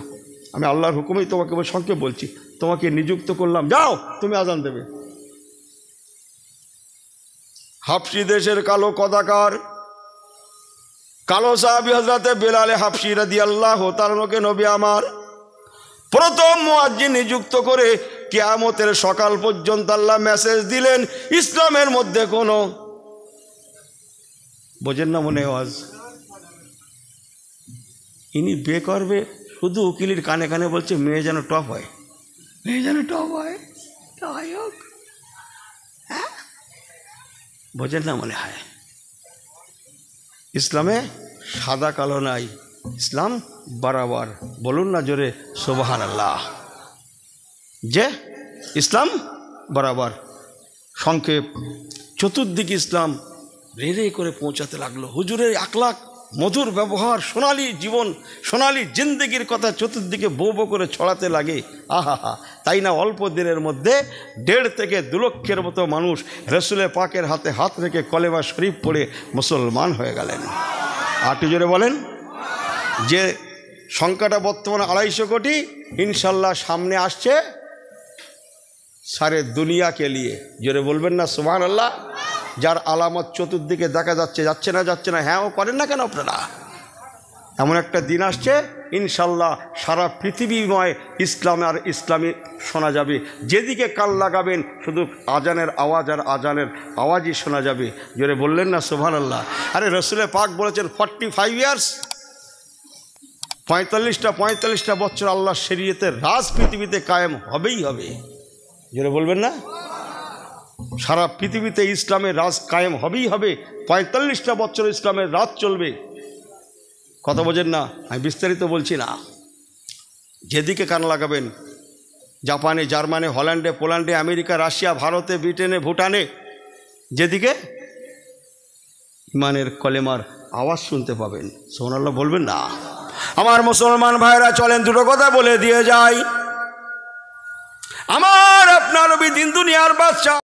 আমি আল্লাহর হুকুমেই তোমাকে সংক্ষেপ বলছি। তোমাকে নিযুক্ত করলাম, যাও তুমি আজান দেবে। হাবশী দেশের কালো কদাকার কালো সাহাবী হযরতে বেলাল হাবশী রাদিয়াল্লাহু তাআলাকে নবী আমার প্রথম মুয়াজ্জিন নিযুক্ত করে কিয়ামতের সকাল পর্যন্ত আল্লাহ মেসেজ দিলেন, ইসলামের মধ্যে কোনো বোঝেন না মনে আওয়াজ, ইনি বিয়ে করবে, শুধু উকিলের কানে কানে বলছে মেয়ে যেন টপ হয়, মেয়ে যেন টপ হয়, তাই হোক। হ্যাঁ, বোঝেন না মনে হয়। ইসলামে সাদা কালো নাই, ইসলাম বরাবর। বলুন না জোরে সুবহানাল্লাহ। যে ইসলাম বরাবর। সংক্ষেপ, চতুর্দিকে ইসলাম রে রে করে পৌঁছাতে লাগলো। হুজুরের আখলাক, মধুর ব্যবহার, সোনালী জীবন, সোনালী জিন্দেগির কথা চতুর্দিকে বো বো করে ছড়াতে লাগে। আহা হা, তাই না অল্প দিনের মধ্যে 1.5 থেকে 2 লক্ষের মতো মানুষ রসুলে পাকের হাতে হাত রেখে কলেমা শরীফ পড়ে মুসলমান হয়ে গেলেন। আটু জোরে বলেন। যে সংখ্যাটা বর্তমানে 250 কোটি, ইনশাল্লাহ সামনে আসছে সারে দুনিয়াকে নিয়ে। জোরে বলবেন না সুবহানাল্লাহ। যার আলামত চতুর্দিকে দেখা যাচ্ছে, যাচ্ছে না যাচ্ছে না, হ্যাঁ ও করেন না কেন আপনারা? এমন একটা দিন আসছে ইনশাল্লাহ সারা পৃথিবীময় ইসলাম আর ইসলামী শোনা যাবে। যেদিকে কান লাগাবেন শুধু আজানের আওয়াজ আর আজানের আওয়াজই শোনা যাবে। জোরে বললেন না সুবহানাল্লাহ। আরে রসুলে পাক বলেছেন 45 ইয়ার্স, 45টা বছর আল্লাহ শরীয়তের রাজ পৃথিবীতে কায়েম হবেই হবে। জোরে বলবেন না। সারা পৃথিবীতে ইসলামের রাজ কায়েম হবেই হবে। 45টা বছর ইসলামের রাজ চলবে। কথা বোঝেন না, আমি বিস্তারিত বলছি না। যেদিকে কান লাগাবেন, জাপানে, জার্মানি, হল্যান্ডে, পোল্যান্ডে, আমেরিকা, রাশিয়া, ভারতে, ব্রিটেনে, ভুটানে, যেদিকে ইমানের কলেমার আওয়াজ শুনতে পাবেন। সুবহানাল্লাহ বলবেন না। আমার মুসলমান ভাইরা চলেন দুটো কথা বলে দিয়ে যাই। আমার আপনার নবী দিন দুনিয়ার বাদশা।